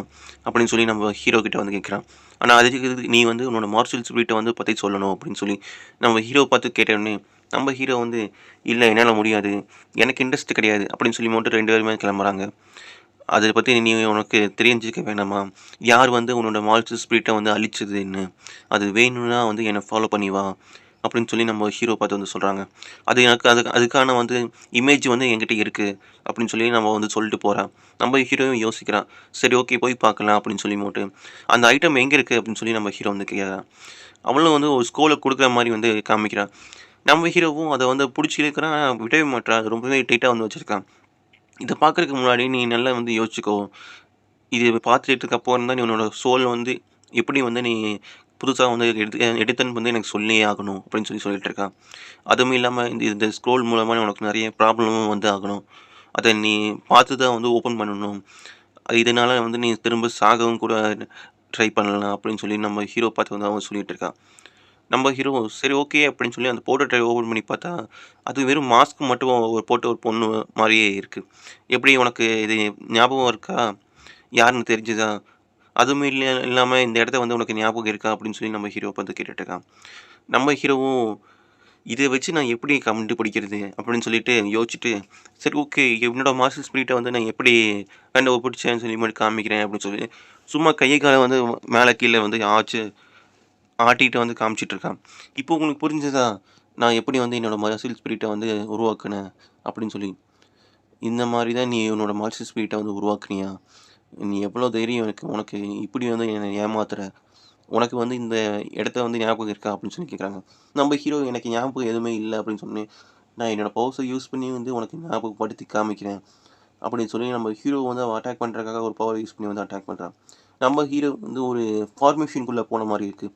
அப்படின்னு சொல்லி நம்ம ஹீரோ கிட்ட வந்து கேட்குறான். ஆனா அதுக்கு "நீ வந்து உன்னோட மார்ஷல் ஸ்பிரிட்ட வந்து பத்தி சொல்லணும்" அப்படின்னு சொல்லி நம்ம ஹீரோ பார்த்து கேட்டவுடனே, நம்ம ஹீரோ வந்து, "இல்ல என்னால முடியாது. எனக்கு இன்ட்ரெஸ்ட் கிடையாது" அப்படின்னு சொல்லி மட்டும் 2 பேருமே கிளம்புறாங்க. "அத பத்தி நீ உனக்கு தெரிஞ்சுக்க வேணாமா? யார் வந்து உன்னோட மான்ஸ்டர் ஸ்பிரிட்ட வந்து அழிச்சதுன்னு? அது வேணும்னா வந்து என்ன ஃபாலோ பண்ணி வா" அப்படின்னு சொல்லி நம்ம ஹீரோ பார்த்து வந்து சொல்றாங்க. அது எனக்கு அதுக்கான வந்து இமேஜ் வந்து என்கிட்ட இருக்கு அப்படின்னு சொல்லி நம்ம வந்து சொல்லிட்டு போறான். நம்ம ஹீரோவும் யோசிக்கிறான். சரி ஓகே போய் பார்க்கலாம் அப்படின்னு சொல்லி போட்டு, அந்த ஐட்டம் எங்க இருக்கு அப்படின்னு சொல்லி நம்ம ஹீரோ வந்து கேட்குறான். அவளும் வந்து ஒரு ஸ்கூல்ல குடுக்குற மாரி வந்து காமிக்கிறான். நம்ம ஹீரோவும் அத வந்து புடிச்சு இழுக்குறான். விடவே மாட்றான். அது ரொம்பவே டைட்டா வந்து வச்சிருக்கான். இத பார்க்கறதுக்கு முன்னாடி நீ நல்லா வந்து யோசிச்சுக்கோ. இது பார்த்துட்டு அப்புறம் தான் நீ உன்னோட சோல் வந்து எப்படி வந்து நீ புதுசா வந்து எடுத்தேன்னு வந்து எனக்கு சொல்லியே ஆகணும் அப்படின்னு சொல்லிட்டு இருக்கான். அதுவும் இல்லாம இந்த இந்த ஸ்க்ரோல் மூலமா உனக்கு நெறைய ப்ராப்ளமும் வந்து ஆகணும். அத நீ பார்த்து தான் வந்து ஓப்பன் பண்ணணும். இதனால வந்து நீ திரும்ப சாகவும் கூட ட்ரை பண்ணலாம் அப்படின்னு சொல்லி நம்ம ஹீரோ பார்த்து வந்து அவன் சொல்லிட்டு இருக்கான். நம்ம ஹீரோ சரி ஓகே அப்படின்னு சொல்லி அந்த போர்ட்ரெய்ட்ட ஓப்பன் பண்ணி பார்த்தா, அது வெறும் மாஸ்க் மட்டும் போட்ட ஒரு பொண்ணு மாரியே இருக்கு. எப்படி உனக்கு இது ஞாபகம் இருக்கா? யாருன்னு தெரிஞ்சுதா? அதுவும் இல்லாம இந்த இடத்த வந்து உனக்கு ஞாபகம் இருக்கா? அப்படின்னு சொல்லி நம்ம ஹீரோவ பார்த்து கேட்டுட்டு இருக்கான். நம்ம ஹீரோவும் இத வச்சு நான் எப்படி கண்டுபிடிக்கிறது? அப்படின்னு சொல்லிட்டு யோசிச்சுட்டு, சரி ஓகே என்னோட மாஸ்டர் ஸ்பிரிட்ட வந்து நான் எப்படி கண்டுபிடிச்சேன்னு சொல்லி மட்டும் காமிக்கிறேன் அப்படின்னு சொல்லி, சும்மா கைய கால வந்து மேல கீழ வந்து ஆட்டிட்டு வந்து காமிச்சிட்டு இருக்கான். இப்போ உங்களுக்கு புரிஞ்சுதா? நான் எப்படி வந்து என்னோட மார்ஷல் ஸ்பிரிட்ட வந்து உருவாக்குனேன் அப்படின்னு சொல்லி. இந்த மாரி தான் நீ உன்னோட மார்ஷல் ஸ்பிரிட்ட வந்து உருவாக்குனியா? நீ எவ்வளோ தைரியம் இருக்கு உனக்கு இப்படி வந்து என்ன ஏமாத்துற? உனக்கு வந்து இந்த இடத்த வந்து ஞாபகம் இருக்கா? அப்படின்னு சொல்லி கேட்குறாங்க. நம்ம ஹீரோ எனக்கு ஞாபகம் எதுவுமே இல்ல அப்படின்னு சொன்னோனே, நான் என்னோட பவர்ஸ யூஸ் பண்ணி வந்து உனக்கு ஞாபகப்படுத்தி காமிக்கிறேன். அப்படின்னு சொல்லி நம்ம ஹீரோ வந்து அவன் அட்டாக் பண்றதுக்காக ஒரு பவர் யூஸ் பண்ணி வந்து அட்டாக் பண்றான். நம்ம ஹீரோ வந்து ஒரு ஃபார்மேஷன்க்குள்ள போன மாரி இருக்கு.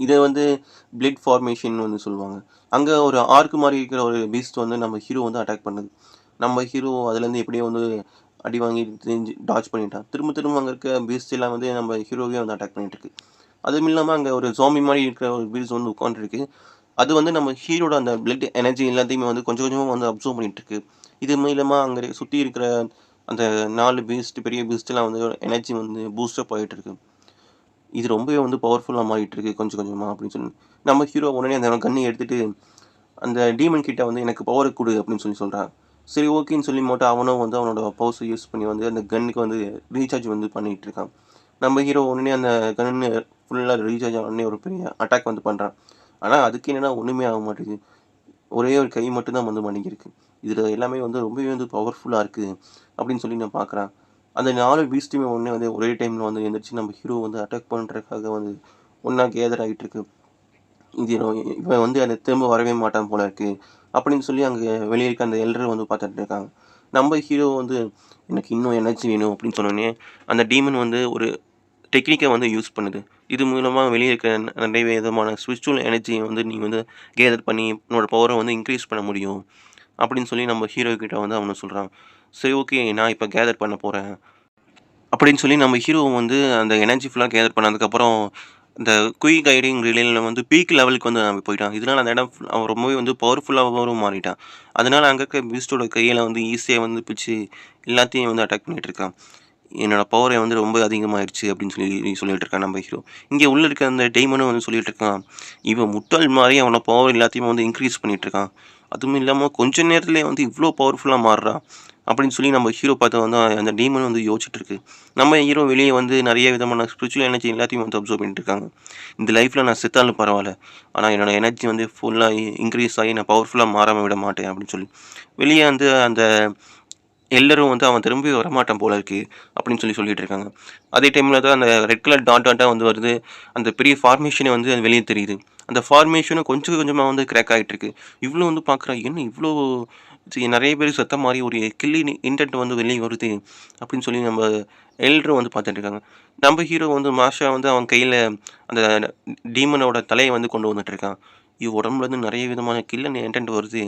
இத வந்து பிளட் ஃபார்மேஷன் வந்து சொல்லுவாங்க. அங்க ஒரு ஆர்க் மாரி இருக்கிற ஒரு பீஸ்ட் வந்து நம்ம ஹீரோ வந்து அட்டாக் பண்ணுது. நம்ம ஹீரோ அதுலேருந்து எப்படியோ வந்து அடி வாங்கி டாட்ஜ் பண்ணிட்டான். திரும்ப திரும்ப அங்க இருக்க பீஸ்ட் எல்லாம் வந்து நம்ம ஹீரோவையும் வந்து அட்டாக் பண்ணிட்டு இருக்கு. அதுவும் இல்லாம அங்க ஒரு ஸாம்பி மாரி இருக்கிற ஒரு பீஸ்ட் வந்து உட்கார்ந்துருக்கு. அது வந்து நம்ம ஹீரோட அந்த பிளட் எனர்ஜி எல்லாத்தையுமே வந்து கொஞ்சம் கொஞ்சமா வந்து அப்சர்வ் பண்ணிட்டுருக்கு. இது மூலியமா அங்க சுத்தி இருக்கிற அந்த 4 பீஸ்ட் பெரிய பீஸ்ட்லாம் வந்து எனர்ஜி வந்து பூஸ்டப் ஆயிட்டு இருக்கு. இது ரொம்பவே வந்து பவர்ஃபுல்லா மாறிட்டு இருக்கு கொஞ்சம் கொஞ்சமா அப்படின்னு சொல்லி. நம்ம ஹீரோ உடனே அந்த கன்ன எடுத்துட்டு அந்த டீமன் கிட்ட வந்து எனக்கு பவர் குடு அப்படின்னு சொல்றான். சரி ஓகேன்னு சொல்லி மட்டும் அவனும் வந்து அவனோட பவர்ஸ யூஸ் பண்ணி வந்து அந்த கன்னுக்கு வந்து ரீசார்ஜ் வந்து பண்ணிட்டு இருக்கான். நம்ம ஹீரோ உடனே அந்த கன்னு ஃபுல்லா ரீசார்ஜ் ஆன உடனே ஒரு பெரிய அட்டாக் வந்து பண்றான். ஆனா அதுக்கு என்னன்னா ஒண்ணுமே ஆக மாட்டேங்குது. ஒரே ஒரு கை மட்டும் தான் வந்து மடங்கியிருக்கு. இதுல எல்லாமே வந்து ரொம்பவே வந்து பவர்ஃபுல்லா இருக்கு அப்படின்னு சொல்லி நான் பார்க்குறேன். அந்த 4 பீஸ்ட்டுமே உடனே வந்து ஒரே டைம்ல வந்து எந்திரிச்சு நம்ம ஹீரோ வந்து அட்டாக் பண்றதுக்காக வந்து ஒண்ணா கேதர் ஆயிட்டு இருக்கு. இது இவன் வந்து அத திரும்ப வரவே மாட்டான் போல இருக்கு. அப்படின்னு சொல்லி அங்க வெளிய இருக்க அந்த எல்டர் வந்து பார்த்துட்டு இருக்காங்க. நம்ம ஹீரோ வந்து எனக்கு இன்னும் எனர்ஜி வேணும் அப்படின்னு சொன்னோனே, அந்த டீமன் வந்து ஒரு டெக்னிக்க வந்து யூஸ் பண்ணுது. இது மூலமா வெளிய இருக்க நிறைய விதமான ஸ்பிரிச்சுவல் எனர்ஜிய வந்து நீ வந்து கேதர் பண்ணி உன்னோட பவர வந்து இன்கிரீஸ் பண்ண முடியும். அப்படின்னு சொல்லி நம்ம ஹீரோ கிட்ட வந்து அவன சொல்றான். சரி ஓகே நான் இப்ப கேதர் பண்ண போறேன். அப்படின்னு சொல்லி நம்ம ஹீரோ வந்து அந்த எனர்ஜி ஃபுல்லா கேதர் பண்ணதுக்கப்புறம், இந்த குயிக் கைடிங் ரிலேல வந்து பீக் லெவலுக்கு வந்து அவன் போயிட்டான். இதனால அந்த இடம் அவன் ரொம்பவே வந்து பவர்ஃபுல்லாவும் மாறிட்டான். அதனால அங்க இருக்க பீஸ்ட்டோட கையில வந்து ஈஸியா வந்து பிச்சு எல்லாத்தையும் வந்து அட்டாக் பண்ணிட்டு இருக்கான். என்னோட பவர் வந்து ரொம்ப அதிகமாயிருச்சு அப்படின்னு சொல்லிட்டு இருக்கான் நம்ம ஹீரோ. இங்க உள்ள இருக்க அந்த டெய்மனும் வந்து சொல்லிட்டு இருக்கான். இவன் முட்டாள் மாரி அவனோட பவர் எல்லாத்தையுமே வந்து இன்கிரீஸ் பண்ணிட்டு இருக்கான். அதுவும் இல்லாம கொஞ்ச நேரத்திலேயே வந்து இவ்ளோ பவர்ஃபுல்லா மாறுறான். அப்படின்னு சொல்லி நம்ம ஹீரோ பார்த்து வந்து அந்த டீமன் வந்து யோசிச்சுட்டு இருக்கு. நம்ம ஹீரோ வெளிய வந்து நெறைய விதமான ஸ்பிரிச்சுவல் எனர்ஜி எல்லாத்தையும் வந்து அப்சர்வ் பண்ணிட்டு இருக்காங்க. இந்த லைஃப்ல நான் செத்தாலும் பரவால்ல. ஆனா என்னோட எனர்ஜி வந்து ஃபுல்லா இன்கிரீஸ் ஆகி நான் பவர்ஃபுல்லா மாறாம விட மாட்டேன் அப்படின்னு சொல்லி. வெளிய வந்து அந்த எல்லரும் வந்து அவன் திரும்பி வரமாட்டான் போல இருக்கு அப்படின்னு சொல்லிட்டு இருக்காங்க. அதே டைம்ல தான் அந்த ரெட் கலர் டாட் டாட்டா வந்து வருது. அந்த பெரிய ஃபார்மேஷனே வந்து அது வெளிய தெரியுது. அந்த ஃபார்மேஷனும் கொஞ்சம் கொஞ்சமா வந்து கிராக் ஆயிட்டு இருக்கு. இவ்ளோ வந்து பார்க்குறான். என்ன இவ்ளோ நெறைய பேர் செத்த மாரி ஒரு கில்லிங் இன்டென்ட் வந்து வெளிய வருது அப்படின்னு சொல்லி நம்ம எல்டரும் வந்து பார்த்துட்டு இருக்காங்க. நம்ம ஹீரோ வந்து மாஷா வந்து அவன் கையில அந்த டீமனோட தலைய வந்து கொண்டு வந்துட்டு இருக்கான். உடம்புலேருந்து நெறைய விதமான கில்லன் இன்டென்ட் வருது.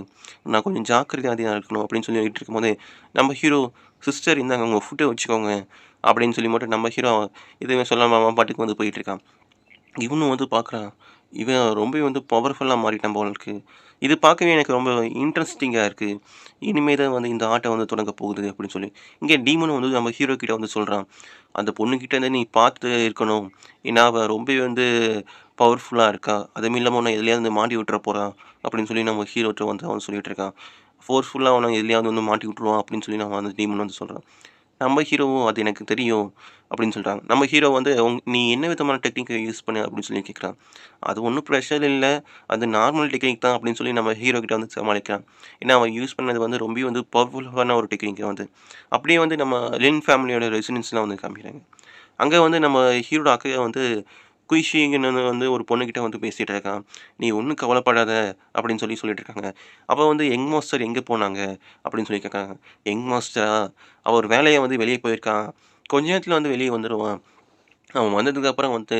நான் கொஞ்சம் ஜாக்கிரதையா இருக்கணும் அப்படின்னு சொல்லிட்டு இருக்கும்போது, நம்ம ஹீரோ சிஸ்டர் இந்தாங்க உங்க ஃபுட்ட வச்சுக்கோங்க அப்படின்னு சொல்லி மட்டும் நம்ம ஹீரோ எதுவுமே சொல்லாம அவன் பாட்டுக்கு வந்து போயிட்டு இருக்கான். இவனும் வந்து பார்க்குறான். இவன் ரொம்பவே வந்து பவர்ஃபுல்லா மாறிட்டான் போல இருக்கு. இது பார்க்கவே எனக்கு ரொம்ப இன்ட்ரஸ்டிங்கா இருக்கு. இனிமே தான் வந்து இந்த ஆட்டம் வந்து தொடங்கப் போகுது அப்படின்னு சொல்லி. இங்க டீமனும் வந்து நம்ம ஹீரோ கிட்ட வந்து சொல்றான். அந்த பொண்ணுகிட்ட இருந்து நீ பார்த்து இருக்கணும். ஏன்னா அவ ரொம்பவே வந்து பவர்ஃபுல்லா இருக்கா. அதுவும் இல்லாம உன்ன எதுலயாவது மாட்டி விட்டுற போறா அப்படின்னு சொல்லி நம்ம ஹீரோட்ட வந்து அவன் சொல்லிட்டு இருக்கான். ஃபோர்ஸ்ஃபுல்லா அவன எதுலயாவது வந்து மாட்டி விட்டுருவான் அப்படின்னு சொல்லி நம்ம அந்த டீமன் வந்து சொல்றான். நம்ம ஹீரோவும் அது எனக்கு தெரியும் அப்படின்னு சொல்றாங்க. நம்ம ஹீரோ வந்து நீ என்ன விதமான டெக்னிக்க யூஸ் பண்ண அப்படின்னு சொல்லி கேட்குறான். அது ஒண்ணும் பிரஷர் இல்ல. அது நார்மல் டெக்னிக் தான் அப்படின்னு சொல்லி நம்ம ஹீரோ கிட்ட வந்து சமாளிக்கிறான். ஏன்னா அவன் யூஸ் பண்ணது வந்து ரொம்பவே வந்து பவர்ஃபுல்லான ஒரு டெக்னிக் வந்து. அப்படியே வந்து நம்ம லின் ஃபேமிலியோட ரெசிடென்ஸ்லாம் வந்து காமிக்கிறாங்க. அங்க வந்து நம்ம ஹீரோட அக்கா வந்து குயிஷிங்கன்னு வந்து ஒரு பொண்ணுகிட்ட வந்து பேசிட்டு இருக்கான். "நீ ஒண்ணும் கவலைப்படாத" அப்படின்னு சொல்லிட்டு இருக்காங்க. அப்ப வந்து யங் மாஸ்டர் எங்க போனாங்க? அப்படின்னு சொல்லி கேட்கறாங்க. யங் மாஸ்டரா? அவன் ஒரு வேலையா வந்து வெளிய போயிருக்கான். கொஞ்ச நேரத்துல வந்து வெளிய வந்துருவான். அவன் வந்ததுக்கு அப்புறம் வந்து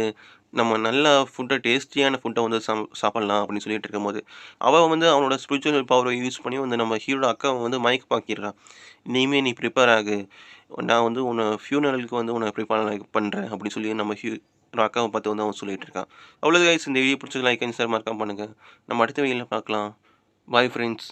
நம்ம நல்லா டேஸ்டியான ஃபுட்ட வந்து சாப்பிடலாம் அப்படின்னு சொல்லிட்டு இருக்கும்போது, அவ வந்து அவனோட ஸ்பிரிச்சுவல் பவர யூஸ் பண்ணி வந்து நம்ம ஹீரோட அக்காவ வந்து மயக்கமாக்கிர்றான். "இனிமே நீ ப்ரிப்பேர் ஆகு. நான் வந்து உன்ன ஃப்யூனரலுக்கு வந்து உன்ன ப்ரிப்பேர் பண்றேன்" அப்படின்னு சொல்லி நம்ம அக்காவ பார்த்து வந்து அவன் சொல்லிட்டு இருக்கான். அவ்வளோதான் கைஸ் இந்த வீடியோ பிடிச்சது லைக் அண்ட் ஷேர் மறக்காம பண்ணுங்க. நம்ம அடுத்த வீடியோல பார்க்கலாம். Bye friends.